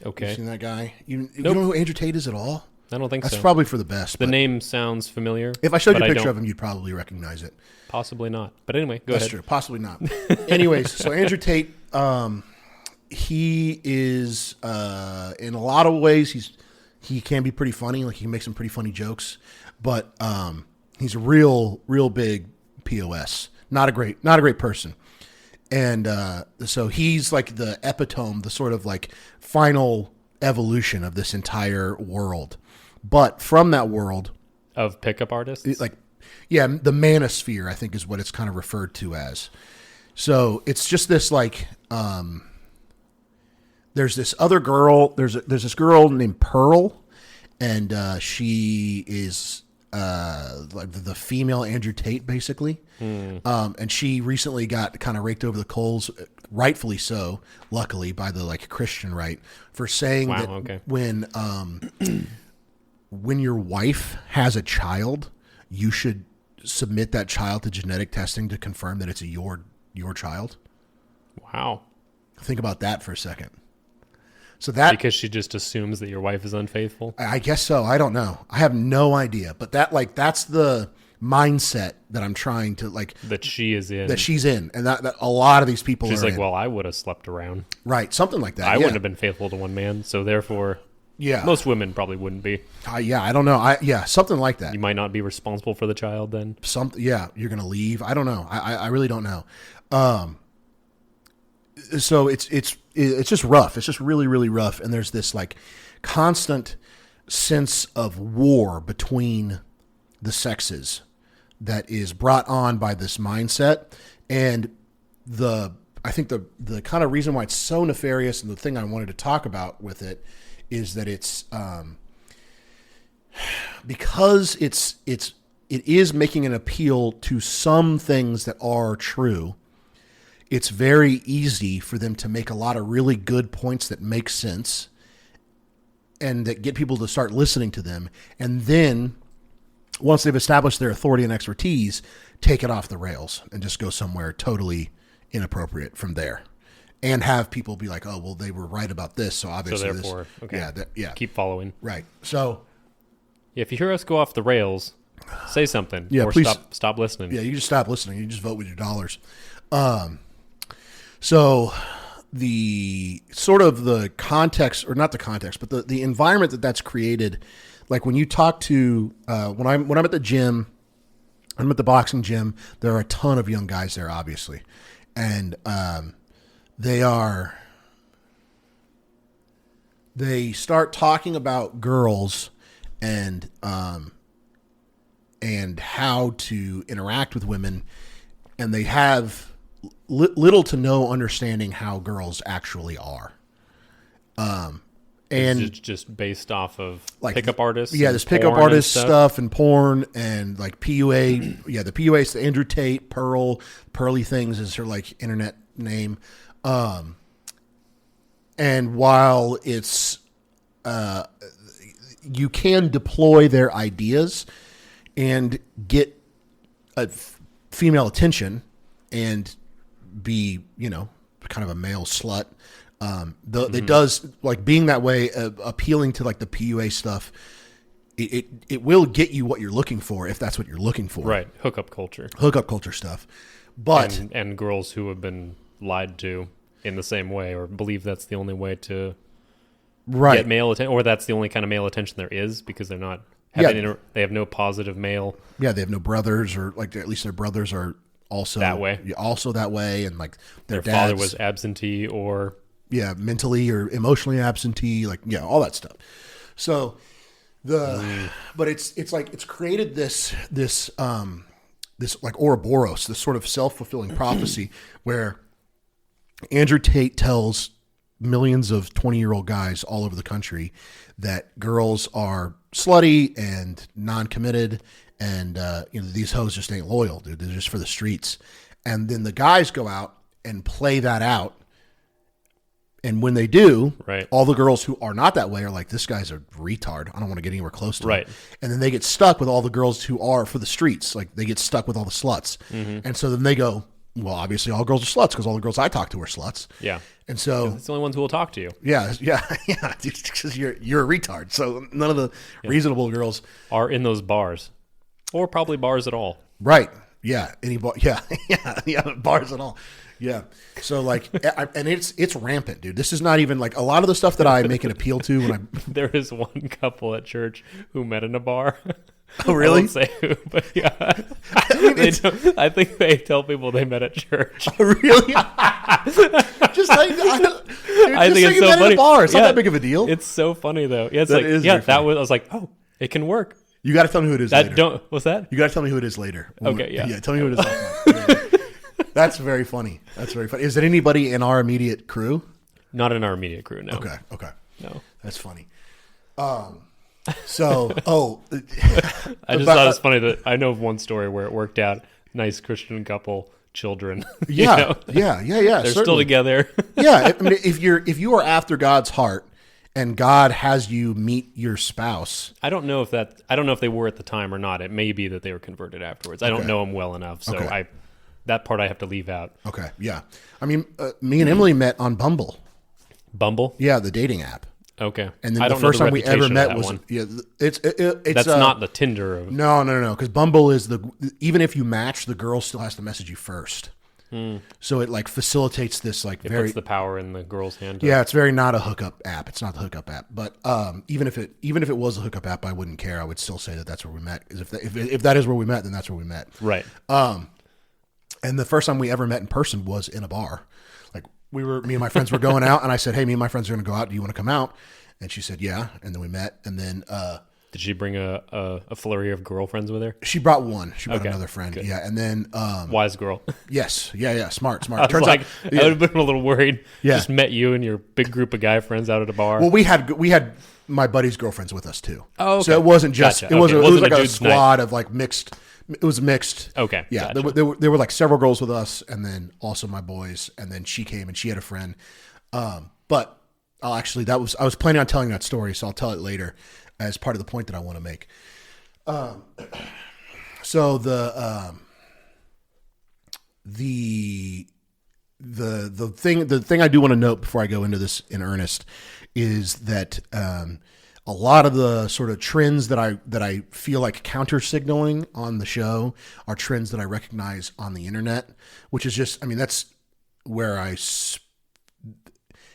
You Okay. seen that guy? You Nope. know who Andrew Tate is at all? I don't think That's so. probably for the best. The but name sounds familiar. if I showed you but a picture don't- of him, you'd probably recognize it. Possibly not. But anyway, go That's ahead. true. Possibly not. Anyways, so Andrew Tate, he is in a lot of ways he can be pretty funny. Like he can make some pretty funny jokes, but he's a real big POS. Not a great person. And so he's like the epitome, the sort of like final evolution of this entire world. But from that world, Of pickup artists? the manosphere, I think, is what it's kind of referred to as. So it's just this there's this other girl. There's this girl named Pearl, and she is like the female Andrew Tate, basically. And she recently got kind of raked over the coals, rightfully so, luckily by the Christian right, for saying Wow, that okay. when your wife has a child, you should submit that child to genetic testing to confirm that it's your child. Wow. Think about that for a second. So that Because she just assumes that your wife is unfaithful? I guess so. I don't know. I have no idea. But that's the mindset that I'm trying to That she is in. that she's in, and that a lot of these people She's are like, in. well, I would have slept around. Right, something like that. I yeah. wouldn't have been faithful to one man, so therefore, Yeah, most women probably wouldn't be. yeah. I don't know. Something like that. You might not be responsible for the child then. Yeah, you're gonna leave. I don't know. I really don't know. So it's just rough. It's just really rough. And there's this constant sense of war between the sexes that is brought on by this mindset. And I think the kind of reason why it's so nefarious, and the thing I wanted to talk about with it, is that it's because it is making an appeal to some things that are true. It's very easy for them to make a lot of really good points that make sense and that get people to start listening to them. And then once they've established their authority and expertise, take it off the rails and just go somewhere totally inappropriate from there. And have people be like, oh, well, they were right about this, so obviously therefore, okay. Yeah. Keep following. Right. So, If you hear us go off the rails, say something. Yeah, or please. stop listening. yeah, you just stop listening. You just vote with your dollars. So the sort of the context, or not the context, but the environment that's created, like when you talk to, when I'm at the gym, I'm at the boxing gym, there are a ton of young guys there, obviously. And, they start talking about girls and how to interact with women, and they have little to no understanding how girls actually are. And it's just based off of like pickup artists. Yeah, and this pickup porn artist and stuff and porn and like PUA. Yeah, the PUA is the Andrew Tate, Pearly Things is her like internet name. And while it's, you can deploy their ideas and get a female attention and be, kind of a male slut. It does, like, being that way, appealing to like the PUA stuff. It will get you what you're looking for if that's what you're looking for. Right, hookup culture Stuff, but and girls who have been lied to in the same way or believe that's the only way to get male attention, or that's the only kind of male attention there is because they're not having they have no positive male. Yeah, they have no brothers, or like at least their brothers are also that way. And like their father was absentee or mentally or emotionally absentee, like all that stuff. So but it's like it's created this like Ouroboros, this sort of self-fulfilling prophecy where Andrew Tate tells millions of 20-year-old guys all over the country that girls are slutty and non-committed, and these hoes just ain't loyal, dude. They're just for the streets. And then the guys go out and play that out. And when they do, all the girls who are not that way are like, this guy's a retard. I don't want to get anywhere close to him. And then they get stuck with all the girls who are for the streets. Like, they get stuck with all the sluts. Mm-hmm. And so then they go, well, obviously all girls are sluts because all the girls I talk to are sluts. Yeah. And so it's the only ones who will talk to you. Yeah. Because you're a retard. So none of the reasonable girls are in those bars, or probably bars at all. Right. Yeah. Any bar. Yeah. Bars at all. Yeah. So like, and it's rampant, dude. This is not even like a lot of the stuff that I make an appeal to when I. There is one couple at church who met in a bar. Oh, really? I won't say who, but yeah. I think they tell people they met at church. Oh, really? Just like, I think it's so funny. In a bar. It's not that big of a deal. It's so funny though. Yeah, it's that was. I was like, oh, it can work. You got to tell me who it is later. What's that? You got to tell me who it is later. Okay, yeah. Yeah, tell me who it is. That's very funny. Is it anybody in our immediate crew? Not in our immediate crew, no. Okay. No. That's funny. I just thought it was funny that I know of one story where it worked out. Nice Christian couple, children. Yeah. They're certainly still together. Yeah. I mean, if you are after God's heart and God has you meet your spouse. I don't know if they were at the time or not. It may be that they were converted afterwards. I don't know them well enough. So that part I have to leave out. Okay. Yeah. I mean, me and Emily met on Bumble. Bumble? Yeah. The dating app. Okay. And then the first time we ever met was it's that's not the Tinder of No, because Bumble is even if you match, the girl still has to message you first. So it like facilitates this like it puts the power in the girl's hand. Yeah, it's very not a hookup app. It's not the hookup app. But even if it was a hookup app, I wouldn't care. I would still say that that's where we met. If that is where we met, then that's where we met. Right. And the first time we ever met in person was in a bar. Me and my friends were going out, and I said, hey, me and my friends are going to go out. Do you want to come out? And she said, yeah. And then we met. And then did she bring a flurry of girlfriends with her? She brought one. She brought another friend. Good. Yeah. And then wise girl. Yes. Yeah. Smart. Turns out I would have been a little worried. Yeah. Just met you and your big group of guy friends out at a bar. Well, we had my buddy's girlfriends with us too. Oh, okay. So it wasn't just it was like a squad of like mixed. It was mixed. Okay. Yeah. Gotcha. There were like several girls with us, and then also my boys, and then she came and she had a friend. But I was planning on telling that story, so I'll tell it later as part of the point that I want to make. So the thing I do want to note before I go into this in earnest is that a lot of the sort of trends that I feel like counter signaling on the show are trends that I recognize on the internet, which is just, I mean, that's where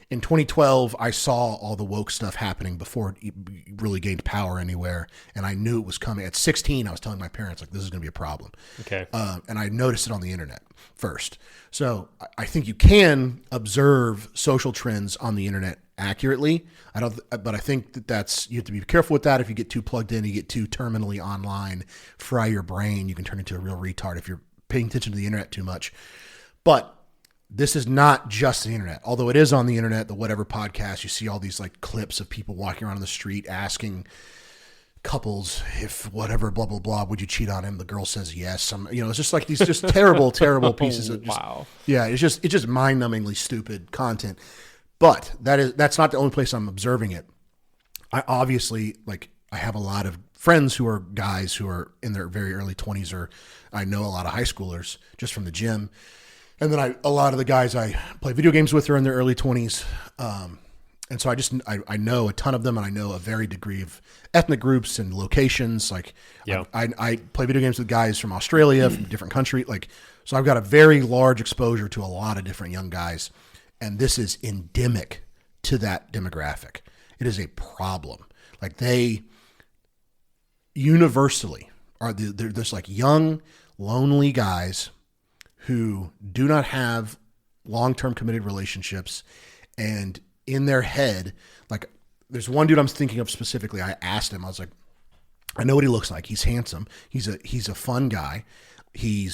in 2012, I saw all the woke stuff happening before it really gained power anywhere. And I knew it was coming. At 16, I was telling my parents, like, this is going to be a problem. Okay. And I noticed it on the internet first. So I think you can observe social trends on the internet accurately. But I think you have to be careful with that. If you get too plugged in, you get too terminally online, fry your brain, you can turn into a real retard if you're paying attention to the internet too much. But this is not just the internet, although it is on the internet, the whatever podcast, you see all these like clips of people walking around on the street asking couples if whatever, blah, blah, blah, would you cheat on him? The girl says yes. It's just like these just terrible, terrible pieces of just, Wow. yeah, it's just mind-numbingly stupid content. But that's not the only place I'm observing it. I obviously, I have a lot of friends who are guys who are in their very early 20s, or I know a lot of high schoolers just from the gym. And then a lot of the guys I play video games with are in their early 20s. And so I know a ton of them, and I know a varied degree of ethnic groups and locations. I play video games with guys from Australia, from a different country. So I've got a very large exposure to a lot of different young guys. And this is endemic to that demographic. It is a problem. They universally are there's young, lonely guys who do not have long-term committed relationships, and in their head, there's one dude I'm thinking of specifically. I asked him, I was like, I know what he looks like. He's handsome. He's a fun guy. He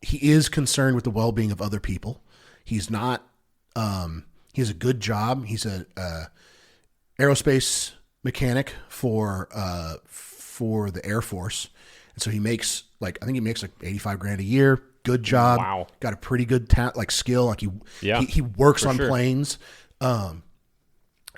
is concerned with the well-being of other people. He's not, he has a good job. He's a aerospace mechanic for the Air Force. And so he makes I think he makes $85,000 a year. Good job. Wow. Got a pretty good skill. He works on planes. And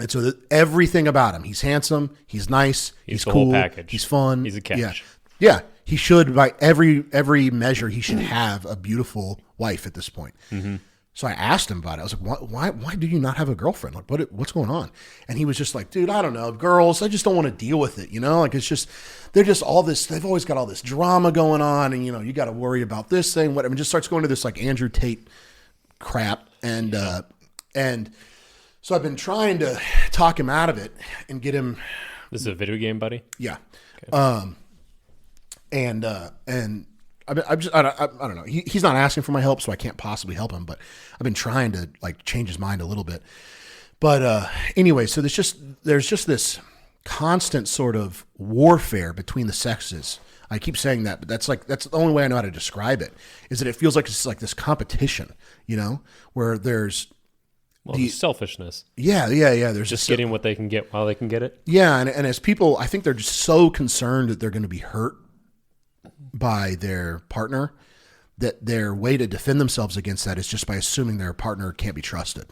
so everything about him, he's handsome, he's nice, he's the cool, whole package. He's fun. He's a catch. Yeah. He should, by every measure, he should have a beautiful wife at this point. Mm-hmm. So I asked him about it. I was like, why do you not have a girlfriend? What's going on? And he was just like, dude, I don't know. Girls, I just don't want to deal with it. It's just, they're just all this, they've always got all this drama going on. And, you got to worry about this thing. Whatever. And just starts going to this Andrew Tate crap. And so I've been trying to talk him out of it and get him. This is a video game buddy? Yeah. Okay. And I don't know. He's not asking for my help, so I can't possibly help him. But I've been trying to change his mind a little bit. But anyway, so there's just this constant sort of warfare between the sexes. I keep saying that, but that's the only way I know how to describe it. Is that it feels like it's this competition, where there's the selfishness. Yeah. There's just getting what they can get while they can get it. Yeah, and as people, I think they're just so concerned that they're going to be hurt by their partner, that their way to defend themselves against that is just by assuming their partner can't be trusted.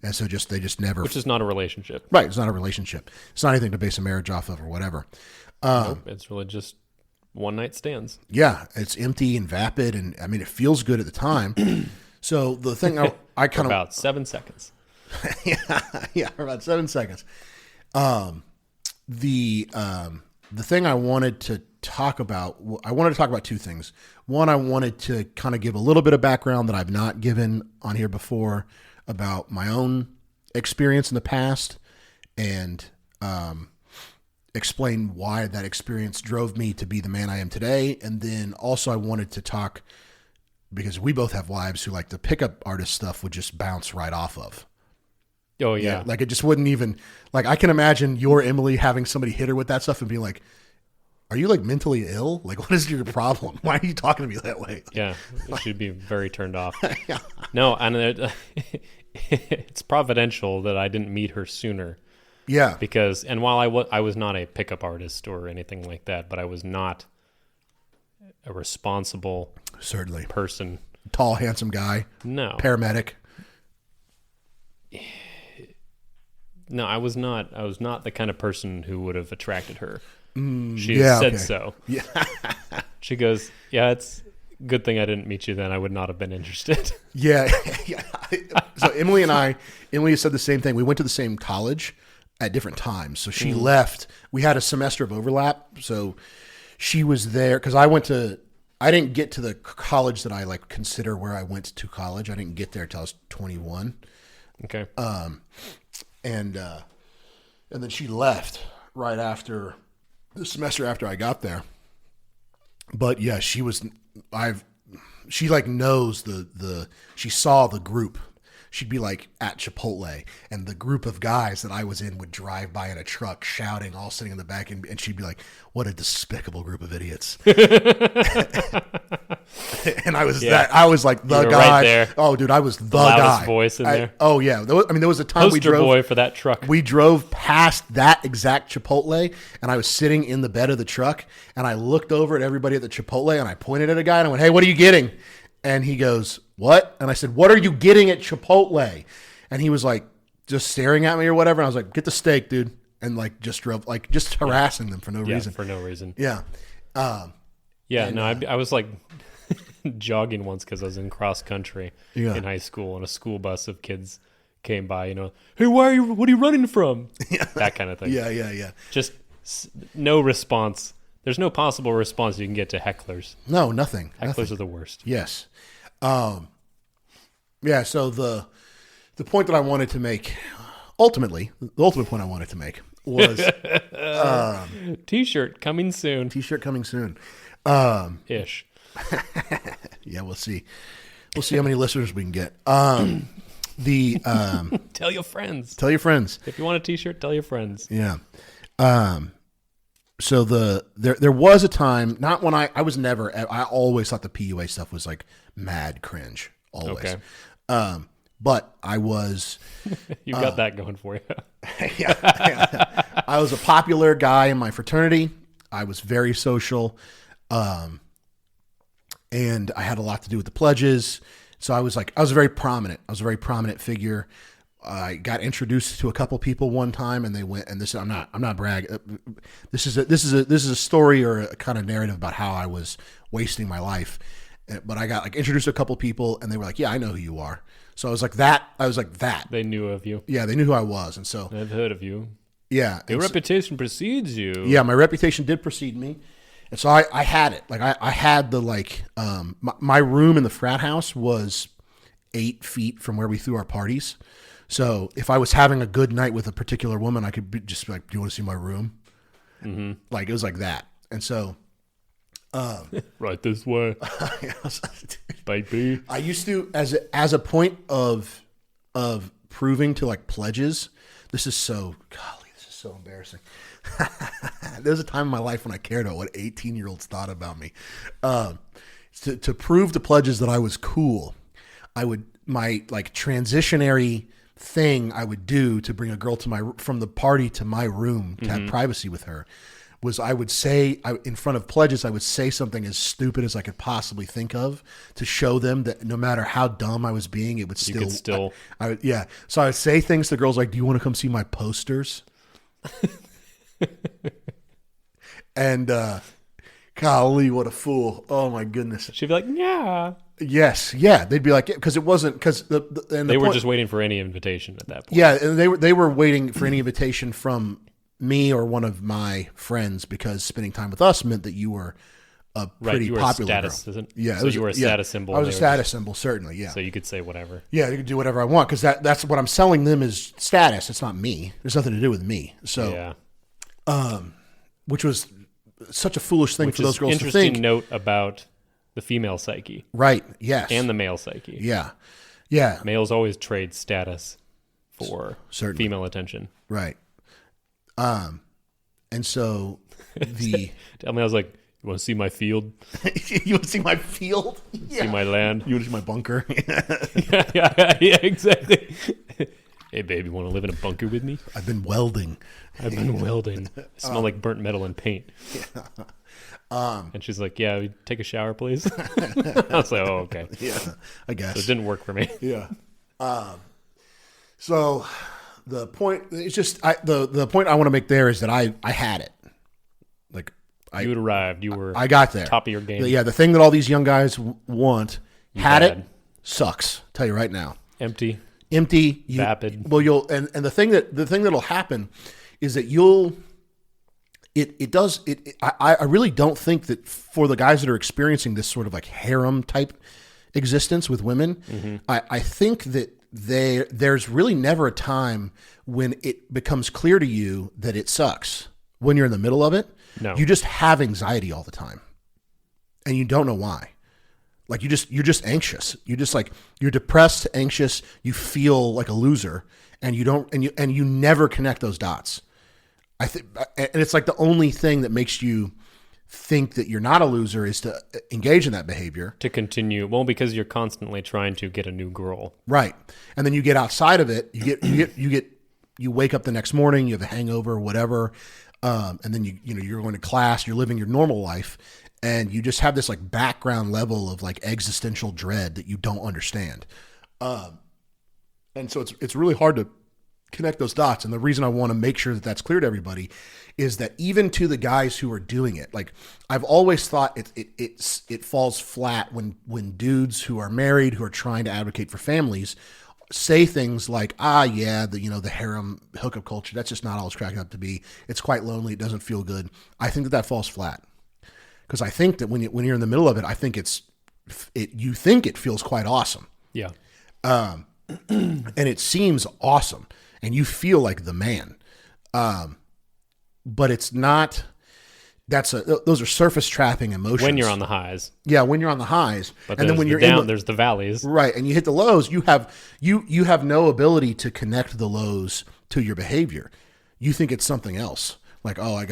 And so they just never... Which is not a relationship. Right, it's not a relationship. It's not anything to base a marriage off of or whatever. Nope, it's really just one-night stands. Yeah, it's empty and vapid, and I mean, it feels good at the time. So the thing I kind of... About 7 seconds. yeah, for about 7 seconds. The thing I wanted to talk about two things. One, I wanted to kind of give a little bit of background that I've not given on here before about my own experience in the past, and explain why that experience drove me to be the man I am today. And then also I wanted to talk, because we both have wives who the pickup artist stuff would just bounce right off of. Oh yeah. It just wouldn't even, I can imagine your Emily having somebody hit her with that stuff and being like, are you mentally ill? What is your problem? Why are you talking to me that way? Yeah, she'd be very turned off. Yeah. No, and it's providential that I didn't meet her sooner. Yeah. Because, and while I was not a pickup artist or anything like that, but I was not a responsible certainly person. Tall, handsome guy. No. Paramedic. No, I was not the kind of person who would have attracted her. She said so. Yeah. She goes, yeah, it's a good thing I didn't meet you then. I would not have been interested. Yeah. So Emily said the same thing. We went to the same college at different times. So she left. We had a semester of overlap. So she was there because I didn't get to the college that I consider where I went to college. I didn't get there until I was 21. Okay. And then she left right after the semester after I got there. But yeah, she knows she saw the group. she'd be like at Chipotle, and the group of guys that I was in would drive by in a truck shouting, all sitting in the back, and she'd be like, "What a despicable group of idiots." And I was I was like the guy. Right there. Oh, dude, I was the loudest guy. voice in there. Oh yeah, there was a time we Poster drove. boy for that truck. We drove past that exact Chipotle, and I was sitting in the bed of the truck, and I looked over at everybody at the Chipotle, and I pointed at a guy, and I went, "Hey, what are you getting?" And he goes, "What?" And I said, "What are you getting at Chipotle?" And he was like, just staring at me or whatever. And I was like, "Get the steak, dude." And like just drove, like just harassing them for no reason. For no reason. Yeah. I was like jogging once because I was in cross country in high school, and a school bus of kids came by, "Hey, what are you running from?" That kind of thing. Yeah. Just no response. There's no possible response you can get to hecklers. No, nothing. Hecklers are the worst. Yes. So the point that I wanted to make, ultimately, the ultimate point I wanted to make was T-shirt coming soon. T-shirt coming soon. Ish. Yeah, we'll see. We'll see how many listeners we can get. Tell your friends. Tell your friends. If you want a T-shirt, tell your friends. Yeah. So there was a time, not when I was never, I always thought the PUA stuff was like mad cringe. Always. Okay. But I was. You got that going for you. Yeah. I was a popular guy in my fraternity. I was very social. And I had a lot to do with the pledges. So I was very prominent. I was a very prominent figure. I got introduced to a couple people one time, and they went. And I'm not bragging. This is a story or a kind of narrative about how I was wasting my life. But I got like introduced to a couple people, and they were like, "Yeah, I know who you are." So I was like that. They knew of you. Yeah, they knew who I was, and so I've heard of you. Yeah, Your reputation precedes you. Yeah, my reputation did precede me. And so I had it. Like I had the my room in the frat house was 8 feet from where we threw our parties. So if I was having a good night with a particular woman, I could just be like, "Do you want to see my room?" Mm-hmm. Like it was like that. And so, right this way, baby. I used to, as a point of proving to like pledges. This is so embarrassing. There's a time in my life when I cared about what 18-year-olds thought about me. To prove to pledges that I was cool, my transitionary thing I would do to bring a girl from the party to my room to have privacy with her was I would say in front of pledges, I would say something as stupid as I could possibly think of to show them that no matter how dumb I was being, it would still. You could still. So I would say things to girls like, "Do you want to come see my posters?" And golly, what a fool! Oh my goodness. She'd be like, "Yeah." Yes, yeah. They'd be like, because it wasn't because they were just waiting for any invitation at that point. Yeah, and they were waiting for any invitation from me or one of my friends because spending time with us meant that you were a pretty popular girl. Yeah, so you were a status symbol. I was a status symbol, certainly. Yeah. So you could say whatever. Yeah, you could do whatever I want because that's what I'm selling them is status. It's not me. There's nothing to do with me. So, which was such a foolish thing for those girls to think. Interesting note about the female psyche. Right. Yes. And the male psyche. Yeah. Yeah. Males always trade status for female attention. Right. And so tell me, I was like, "You want to see my field? You want to see my field? Yeah. See my land? You want to see my bunker?" yeah, exactly. "Hey, babe, you want to live in a bunker with me? I've been welding. I smell like burnt metal and paint." Yeah. And she's like, "Yeah, take a shower, please." I was like, "Oh, okay." Yeah, I guess. So it didn't work for me. Yeah. So the point it's just the point I want to make there is that I had it. Like you had arrived. I got there. Top of your game. The thing that all these young guys want it sucks. I'll tell you right now. Empty. Vapid. Well, and the thing that'll happen is that I really don't think that for the guys that are experiencing this sort of like harem type existence with women, I think that there's really never a time when it becomes clear to you that it sucks when you're in the middle of it. No. You just have anxiety all the time and you don't know why. Like you're just anxious. You're depressed, anxious. You feel like a loser, and you never connect those dots. I think, and it's like the only thing that makes you think that you're not a loser is to engage in that behavior. To continue, well, because you're constantly trying to get a new girl, right? And then you get outside of it. You wake up the next morning. You have a hangover, or whatever, and then you're going to class. You're living your normal life. And you just have this like background level of like existential dread that you don't understand. And so it's really hard to connect those dots. And the reason I want to make sure that that's clear to everybody is that even to the guys who are doing it, like I've always thought it falls flat when dudes who are married, who are trying to advocate for families, say things like, the harem hookup culture, that's just not all it's cracking up to be. It's quite lonely. It doesn't feel good. I think that falls flat. Because I think that when you're in the middle of it, I think you think it feels quite awesome. Yeah. And it seems awesome, and you feel like the man. But it's not. Those are surface trapping emotions. When you're on the highs. Yeah, when you're on the highs, but and then when you're down, there's the valleys. Right, and you hit the lows. You have no ability to connect the lows to your behavior. You think it's something else. Like, oh,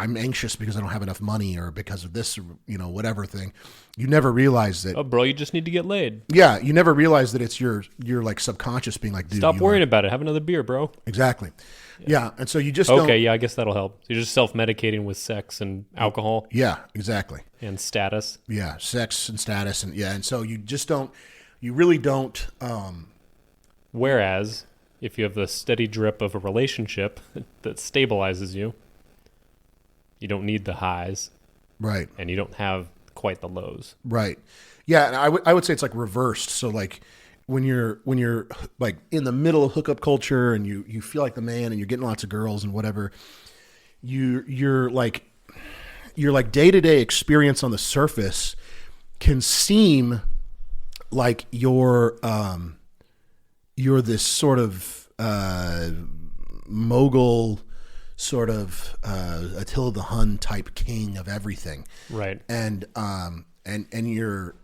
I'm anxious because I don't have enough money or because of this, whatever thing. You never realize that. Oh, bro, you just need to get laid. Yeah, you never realize that it's your like subconscious being like, dude, stop worrying about it. Have another beer, bro. Exactly. Yeah, and so you just okay. Yeah, I guess that'll help. So you're just self-medicating with sex and alcohol. Yeah, exactly. And status. Yeah, sex and status, and so you just don't. You really don't. Whereas, if you have the steady drip of a relationship that stabilizes you. You don't need the highs. Right. And you don't have quite the lows. Right. Yeah, and I would say it's like reversed. So like when you're like in the middle of hookup culture and you feel like the man and you're getting lots of girls and whatever, your day-to-day experience on the surface can seem like you're this sort of mogul, sort of Attila the Hun type king of everything, right? And your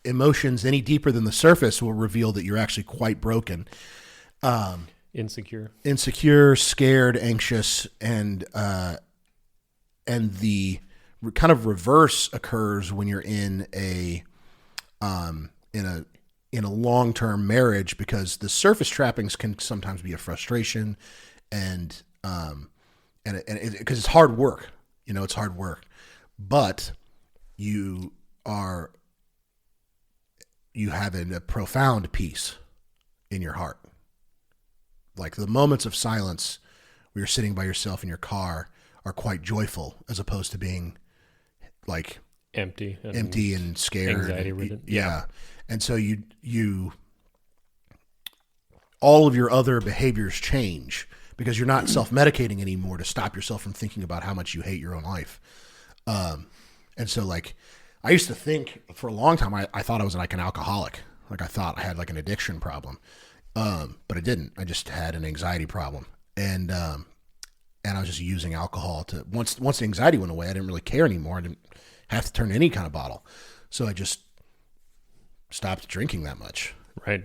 emotions any deeper than the surface will reveal that you're actually quite broken, insecure, scared, anxious, and the kind of reverse occurs when you're in a long-term marriage, because the surface trappings can sometimes be a frustration and because it's hard work, it's hard work, but you have a profound peace in your heart. Like the moments of silence where you're sitting by yourself in your car are quite joyful, as opposed to being like empty and scared, anxiety ridden. Yeah. And so you all of your other behaviors change, because you're not self-medicating anymore to stop yourself from thinking about how much you hate your own life. And so like, I used to think for a long time, I thought I was like an alcoholic. Like I thought I had like an addiction problem. But I didn't. I just had an anxiety problem. And I was just using alcohol to, once the anxiety went away, I didn't really care anymore. I didn't have to turn any kind of bottle. So I just stopped drinking that much. Right.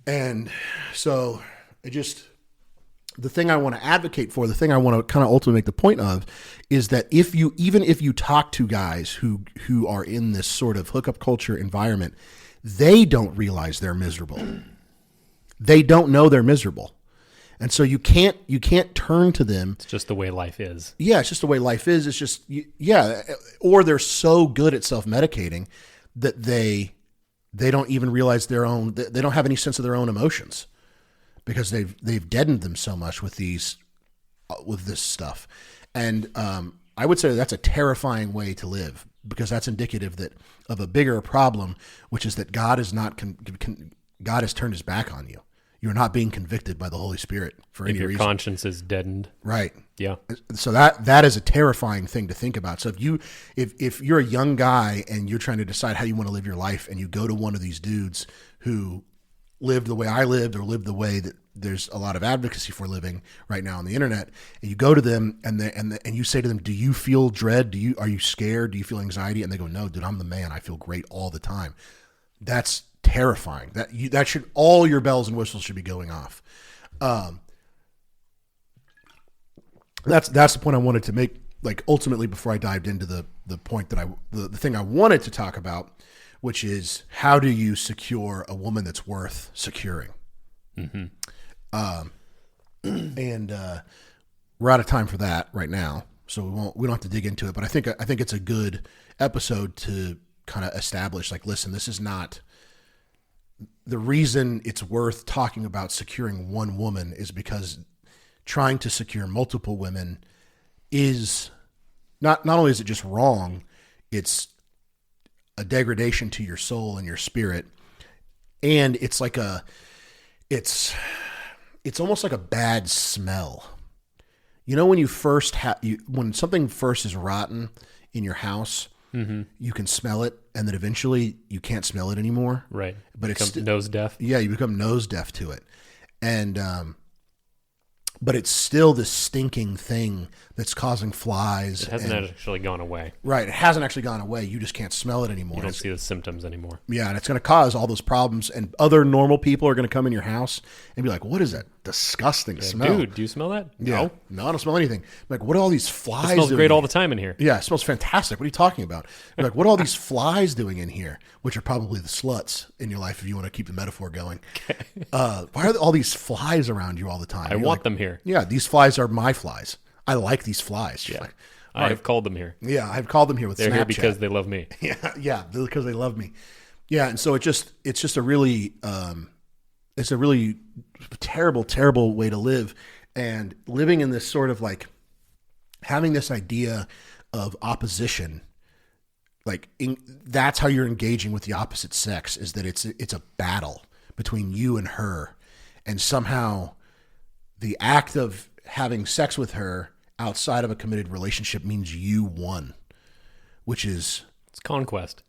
And so the thing I want to advocate for, the thing I want to kind of ultimately make the point of, is that even if you talk to guys who are in this sort of hookup culture environment, they don't realize they're miserable. They don't know they're miserable. And so you can't turn to them. It's just the way life is. Yeah, it's just the way life is. It's just, or they're so good at self-medicating that they don't even realize they don't have any sense of their own emotions, because they've deadened them so much with this stuff. And I would say that's a terrifying way to live, because that's indicative of a bigger problem, which is that God has turned his back on you. You're not being convicted by the Holy Spirit for any reason. Your conscience is deadened. Right. Yeah. So that is a terrifying thing to think about. So if you're a young guy and you're trying to decide how you want to live your life, and you go to one of these dudes who lived the way I lived or lived the way that there's a lot of advocacy for living right now on the internet, and you go to them and you say to them, do you feel dread? Are you scared? Do you feel anxiety? And they go, no, dude, I'm the man. I feel great all the time. That's terrifying. That should, all your bells and whistles should be going off. That's the point I wanted to make. Like ultimately, before I dived into the point that the thing I wanted to talk about, which is how do you secure a woman that's worth securing? Mm-hmm. And we're out of time for that right now, so we don't have to dig into it. But I think it's a good episode to kind of establish, like, listen, this is not the reason it's worth talking about securing one woman is because trying to secure multiple women is not only is it just wrong, it's a degradation to your soul and your spirit, and it's like it's almost like a bad smell. You know, when you first when something first is rotten in your house, mm-hmm. you can smell it, and then eventually you can't smell it anymore. Right, but it's nose deaf. Yeah, you become nose deaf to it, and but it's still this stinking thing that's causing flies. It hasn't actually gone away. Right. It hasn't actually gone away. You just can't smell it anymore. You don't see the symptoms anymore. Yeah, and it's going to cause all those problems. And other normal people are going to come in your house and be like, what is that disgusting smell? Dude, do you smell that? Yeah. No, I don't smell anything. I'm like, what are all these flies doing? It smells great all the time in here. Yeah, it smells fantastic. What are you talking about? You're like, what are all these flies doing in here? Which are probably the sluts in your life if you want to keep the metaphor going. Why are all these flies around you all the time? I want them here. Yeah, these flies are my flies. I like these flies. Yeah. Like, I have called them here. Yeah, I've called them here with Snapchat. They're here because they love me. Yeah, because they love me. Yeah, and so it's just a really it's a really terrible way to live, and living in this sort of like having this idea of opposition, like that's how you're engaging with the opposite sex, is that it's a battle between you and her, and somehow the act of having sex with her outside of a committed relationship means you won, which is it's conquest.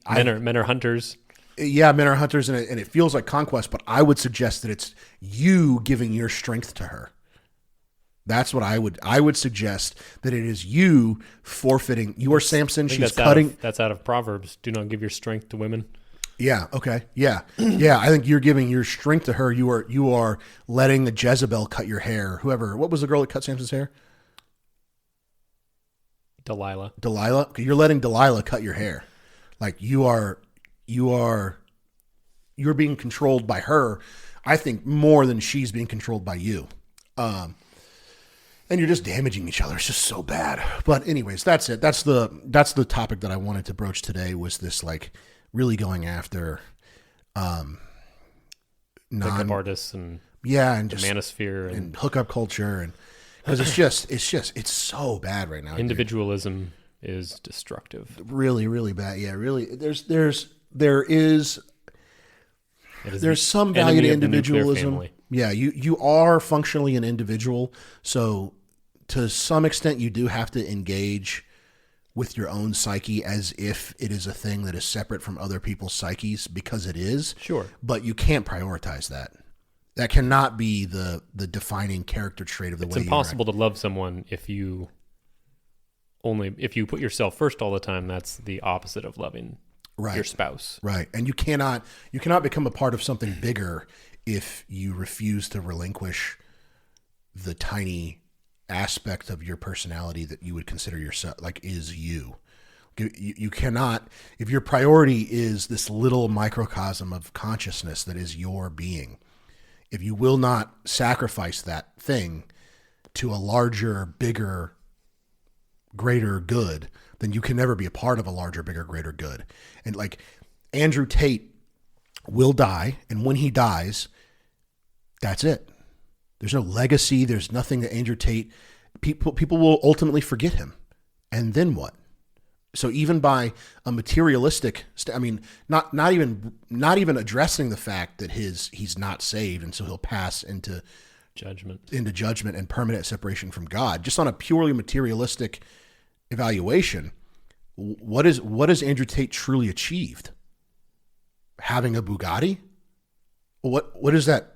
Men are hunters. Yeah, men are hunters, and it feels like conquest. But I would suggest that it's you giving your strength to her. That's what I would suggest, that it is you forfeiting. You are Samson. She's cutting. That's out of Proverbs. Do not give your strength to women. Yeah. Okay. Yeah. Yeah. I think you're giving your strength to her. You are letting the Jezebel cut your hair. Whoever. What was the girl that cut Samson's hair? Delilah. You're letting Delilah cut your hair. Like you're being controlled by her. I think more than she's being controlled by you. And you're just damaging each other. It's just so bad. But anyways, that's it. That's the topic that I wanted to broach today, was this like really going after pickup artists and and the just manosphere and hookup culture, and because it's so bad right now. Individualism is destructive. Really, really bad. Yeah, really. There's some value to individualism. Yeah, you are functionally an individual, so to some extent you do have to engage with your own psyche as if it is a thing that is separate from other people's psyches, because it is. Sure. But you can't prioritize that. That cannot be the defining character trait of the way you It's impossible to love someone if you put yourself first all the time. That's the opposite of loving your spouse. Right. And you cannot become a part of something bigger if you refuse to relinquish the tiny aspect of your personality that you would consider yourself like is you. You cannot, if your priority is this little microcosm of consciousness that is your being, if you will not sacrifice that thing to a larger, bigger, greater good, then you can never be a part of a larger, bigger, greater good. And like Andrew Tate will die, and when he dies, that's it. There's no legacy. There's nothing that Andrew Tate, people will ultimately forget him. And then what? So even by a materialistic, not even addressing the fact that he's not saved, and so he'll pass into judgment and permanent separation from God, just on a purely materialistic evaluation, what is Andrew Tate truly achieved? Having a Bugatti? what is that?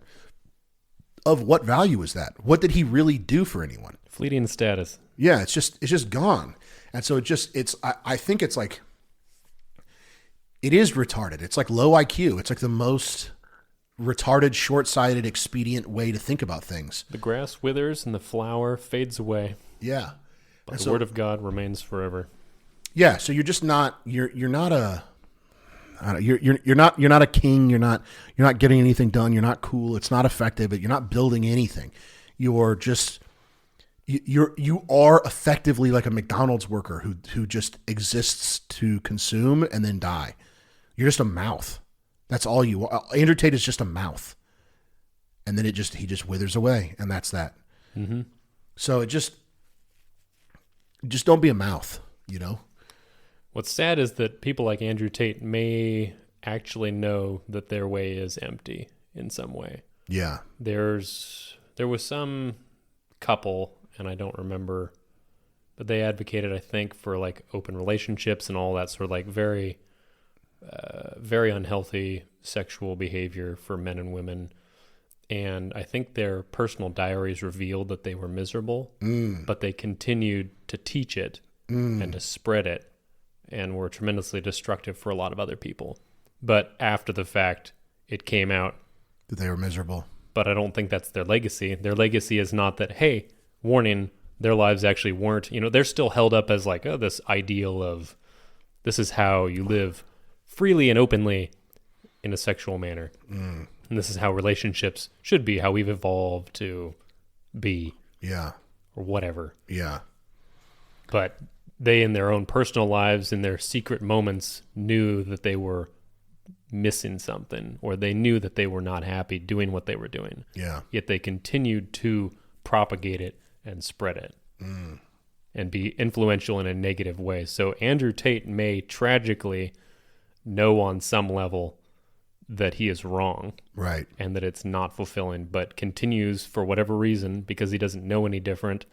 Of what value is that? What did he really do for anyone? Fleeting status. Yeah, it's just gone. And so I think it's like, it is retarded. It's like low IQ. It's like the most retarded, short-sighted, expedient way to think about things. The grass withers and the flower fades away. Yeah. But the word of God remains forever. Yeah. So you're just not, you're not a, I don't know, you're not a king. You're not getting anything done. You're not cool. It's not effective, but you're not building anything. You're just, you are effectively like a McDonald's worker who just exists to consume and then die. You're just a mouth. That's all you are. Andrew Tate is just a mouth. And then he just withers away, and that's that. Mm-hmm. So just don't be a mouth, you know? What's sad is that people like Andrew Tate may actually know that their way is empty in some way. Yeah. There was some couple, and I don't remember, but they advocated, I think, for like open relationships and all that sort of like very unhealthy sexual behavior for men and women. And I think their personal diaries revealed that they were miserable, but they continued to teach it and to spread it, and were tremendously destructive for a lot of other people. But after the fact, it came out that they were miserable. But I don't think that's their legacy. Their legacy is not that, hey, warning, their lives actually weren't, they're still held up as like, oh, this ideal of this is how you live freely and openly in a sexual manner. And this is how relationships should be, how we've evolved to be. Yeah. Or whatever. Yeah. But they, in their own personal lives, in their secret moments, knew that they were missing something, or they knew that they were not happy doing what they were doing. Yeah. Yet they continued to propagate it and spread it and be influential in a negative way. So Andrew Tate may tragically know on some level that he is wrong. Right. And that it's not fulfilling, but continues for whatever reason, because he doesn't know any different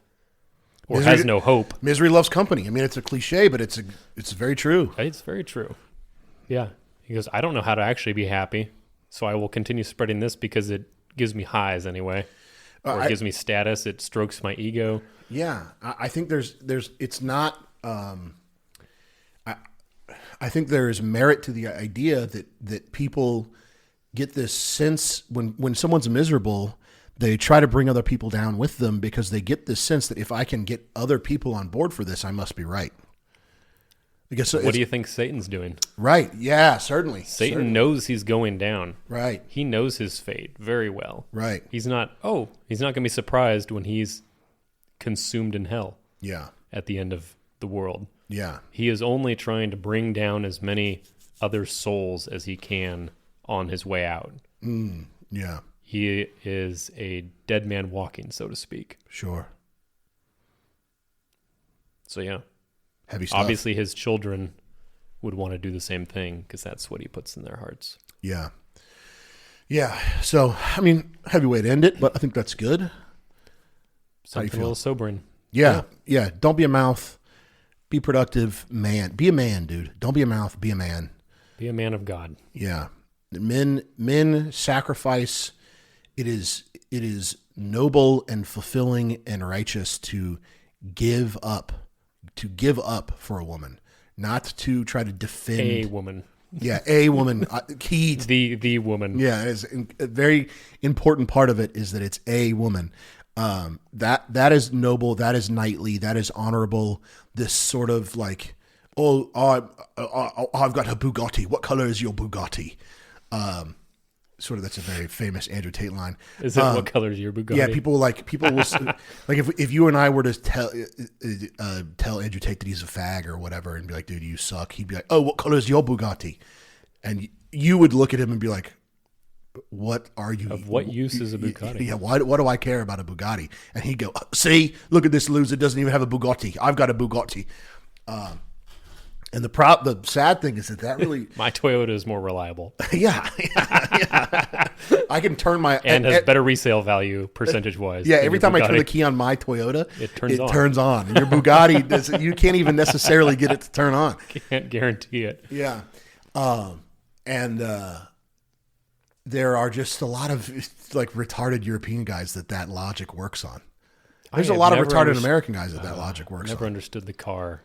or has no hope. Misery loves company. I mean, it's a cliche, but it's very true. It's very true. Yeah. He goes, I don't know how to actually be happy, so I will continue spreading this because it gives me highs anyway. Or it gives me status. It strokes my ego. Yeah. I think it's not, I think there is merit to the idea that people get this sense when someone's miserable, they try to bring other people down with them because they get this sense that if I can get other people on board for this, I must be right. I guess. What do you think Satan's doing? Right. Yeah, certainly. Satan knows he's going down. Right. He knows his fate very well. Right. He's not going to be surprised when he's consumed in hell. Yeah. At the end of the world. Yeah. He is only trying to bring down as many other souls as he can on his way out. Yeah. He is a dead man walking, so to speak. Sure. So, yeah. Heavy stuff. Obviously, his children would want to do the same thing because that's what he puts in their hearts. Yeah. Yeah. So, I mean, heavy way to end it, but I think that's good. Something a little sobering. Yeah. Yeah. Don't be a mouth. Be productive, man. Be a man, dude. Don't be a mouth. Be a man. Be a man of God. Yeah. Men sacrifice. It is noble and fulfilling and righteous to give up for a woman, not to try to defend a woman. Yeah, a woman. Key. The woman. Yeah, a very important part of it is that it's a woman. That is noble. That is knightly. That is honorable. This sort of like, I've got a Bugatti. What color is your Bugatti? Sort of, that's a very famous Andrew Tate line. Is it what color is your Bugatti? Yeah, people will like if you and I were to tell Andrew Tate that he's a fag or whatever and be like, dude, you suck. He'd be like, oh, what color is your Bugatti? And you would look at him and be like, what are you? Of what use is a Bugatti? Yeah, what do I care about a Bugatti? And he'd go, see, look at this loser, doesn't even have a Bugatti. I've got a Bugatti. And the sad thing is that really my Toyota is more reliable. Yeah. I can turn my and has better resale value percentage wise. Yeah, every time I turn the key on my Toyota, it turns on. And your Bugatti, you can't even necessarily get it to turn on. Can't guarantee it. Yeah, there are just a lot of like retarded European guys that logic works on. There's a lot of retarded American guys that logic works on. Never understood the car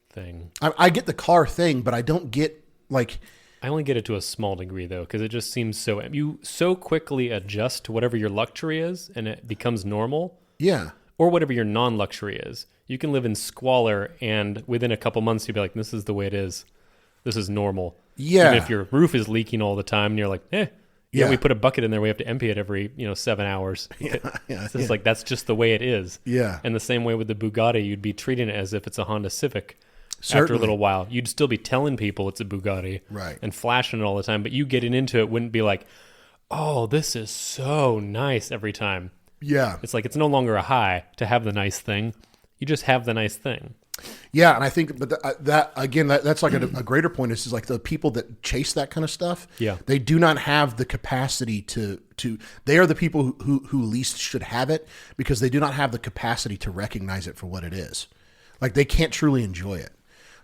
thing. I get the car thing, but I don't get like. I only get it to a small degree though, because it just seems you so quickly adjust to whatever your luxury is, and it becomes normal. Yeah. Or whatever your non-luxury is. You can live in squalor, and within a couple months, you'll be like, "This is the way it is. This is normal." Yeah. Even if your roof is leaking all the time, and you're like, Yeah, we put a bucket in there. We have to empty it every 7 hours. It's like that's just the way it is. Yeah. And the same way with the Bugatti, you'd be treating it as if it's a Honda Civic. Certainly. After a little while, you'd still be telling people it's a Bugatti, right, and flashing it all the time. But you getting into it wouldn't be like, "Oh, this is so nice" every time. Yeah. It's like it's no longer a high to have the nice thing. You just have the nice thing. Yeah, and I think, but that's like a greater point is like the people that chase that kind of stuff. Yeah, they do not have the capacity to. They are the people who least should have it because they do not have the capacity to recognize it for what it is. Like they can't truly enjoy it.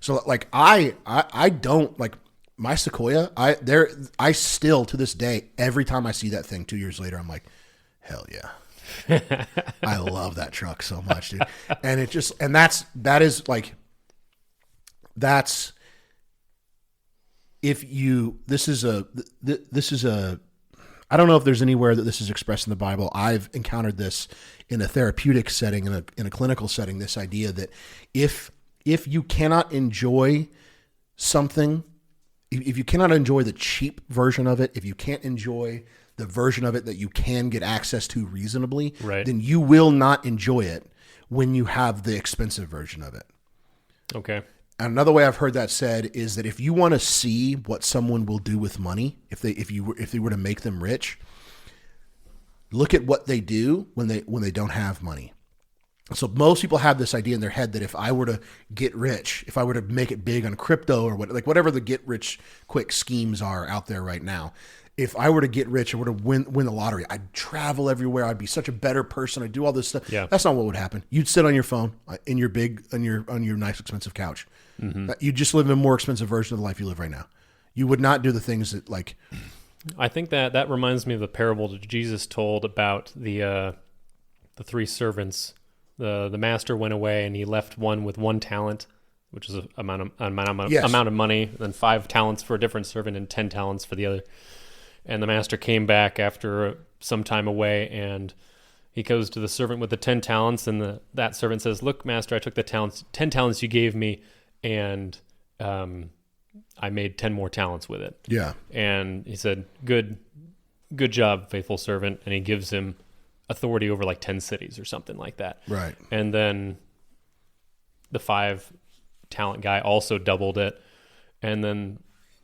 So like I don't like my Sequoia. I still to this day every time I see that thing 2 years later, I'm like, hell yeah. I love that truck so much, dude. And it just, and that's if you, this is a, I don't know if there's anywhere that this is expressed in the Bible. I've encountered this in a therapeutic setting, in a clinical setting, this idea that if you cannot enjoy something, if you cannot enjoy the cheap version of it, if you can't enjoy the version of it that you can get access to reasonably, right, then you will not enjoy it when you have the expensive version of it. Okay. And another way I've heard that said is that if you want to see what someone will do with money, if they were to make them rich, look at what they do when they don't have money. So most people have this idea in their head that if I were to get rich, if I were to make it big on crypto or whatever the get rich quick schemes are out there right now, if I were to get rich, I were to win the lottery, I'd travel everywhere. I'd be such a better person. I'd do all this stuff. Yeah. That's not what would happen. You'd sit on your phone in your on your nice expensive couch. Mm-hmm. You'd just live in a more expensive version of the life you live right now. You would not do the things that like. I think that reminds me of the parable that Jesus told about the three servants. The master went away and he left one with 1 talent, which is an amount of money, then 5 talents for a different servant and 10 talents for the other. And the master came back after some time away, and he goes to the servant with the 10 talents, and that servant says, "Look, master, I took the 10 talents you gave me, and I made 10 more talents with it." Yeah. And he said, good job, faithful servant. And he gives him authority over like 10 cities or something like that. Right. And then the 5 talent guy also doubled it. And then,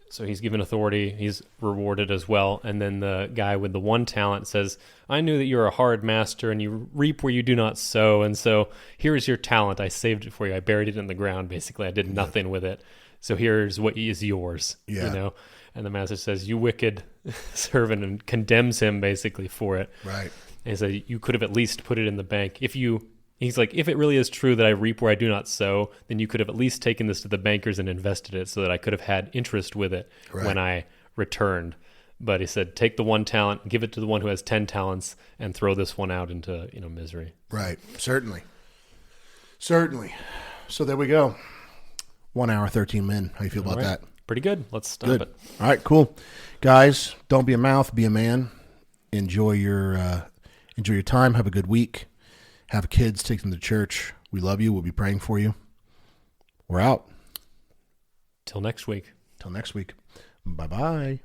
so he's given authority, he's rewarded as well. And then the guy with the 1 talent says, "I knew that you're a hard master and you reap where you do not sow. And so here's your talent. I saved it for you. I buried it in the ground. Basically, I did nothing with it. So here's what is yours." Yeah. And the master says, "You wicked servant," and condemns him basically for it. Right. And he said, "You could have at least put it in the bank. He's like, if it really is true that I reap where I do not sow, then you could have at least taken this to the bankers and invested it so that I could have had interest with it when I returned." But he said, take the 1 talent, give it to the one who has 10 talents, and throw this one out into misery. Right. Certainly. So there we go. 1 hour, 13 minutes. How you feel about that? Pretty good. Let's stop it. All right, cool. Guys, don't be a mouth, be a man. Enjoy your time. Have a good week. Have kids, take them to church. We love you. We'll be praying for you. We're out. Till next week. Bye-bye.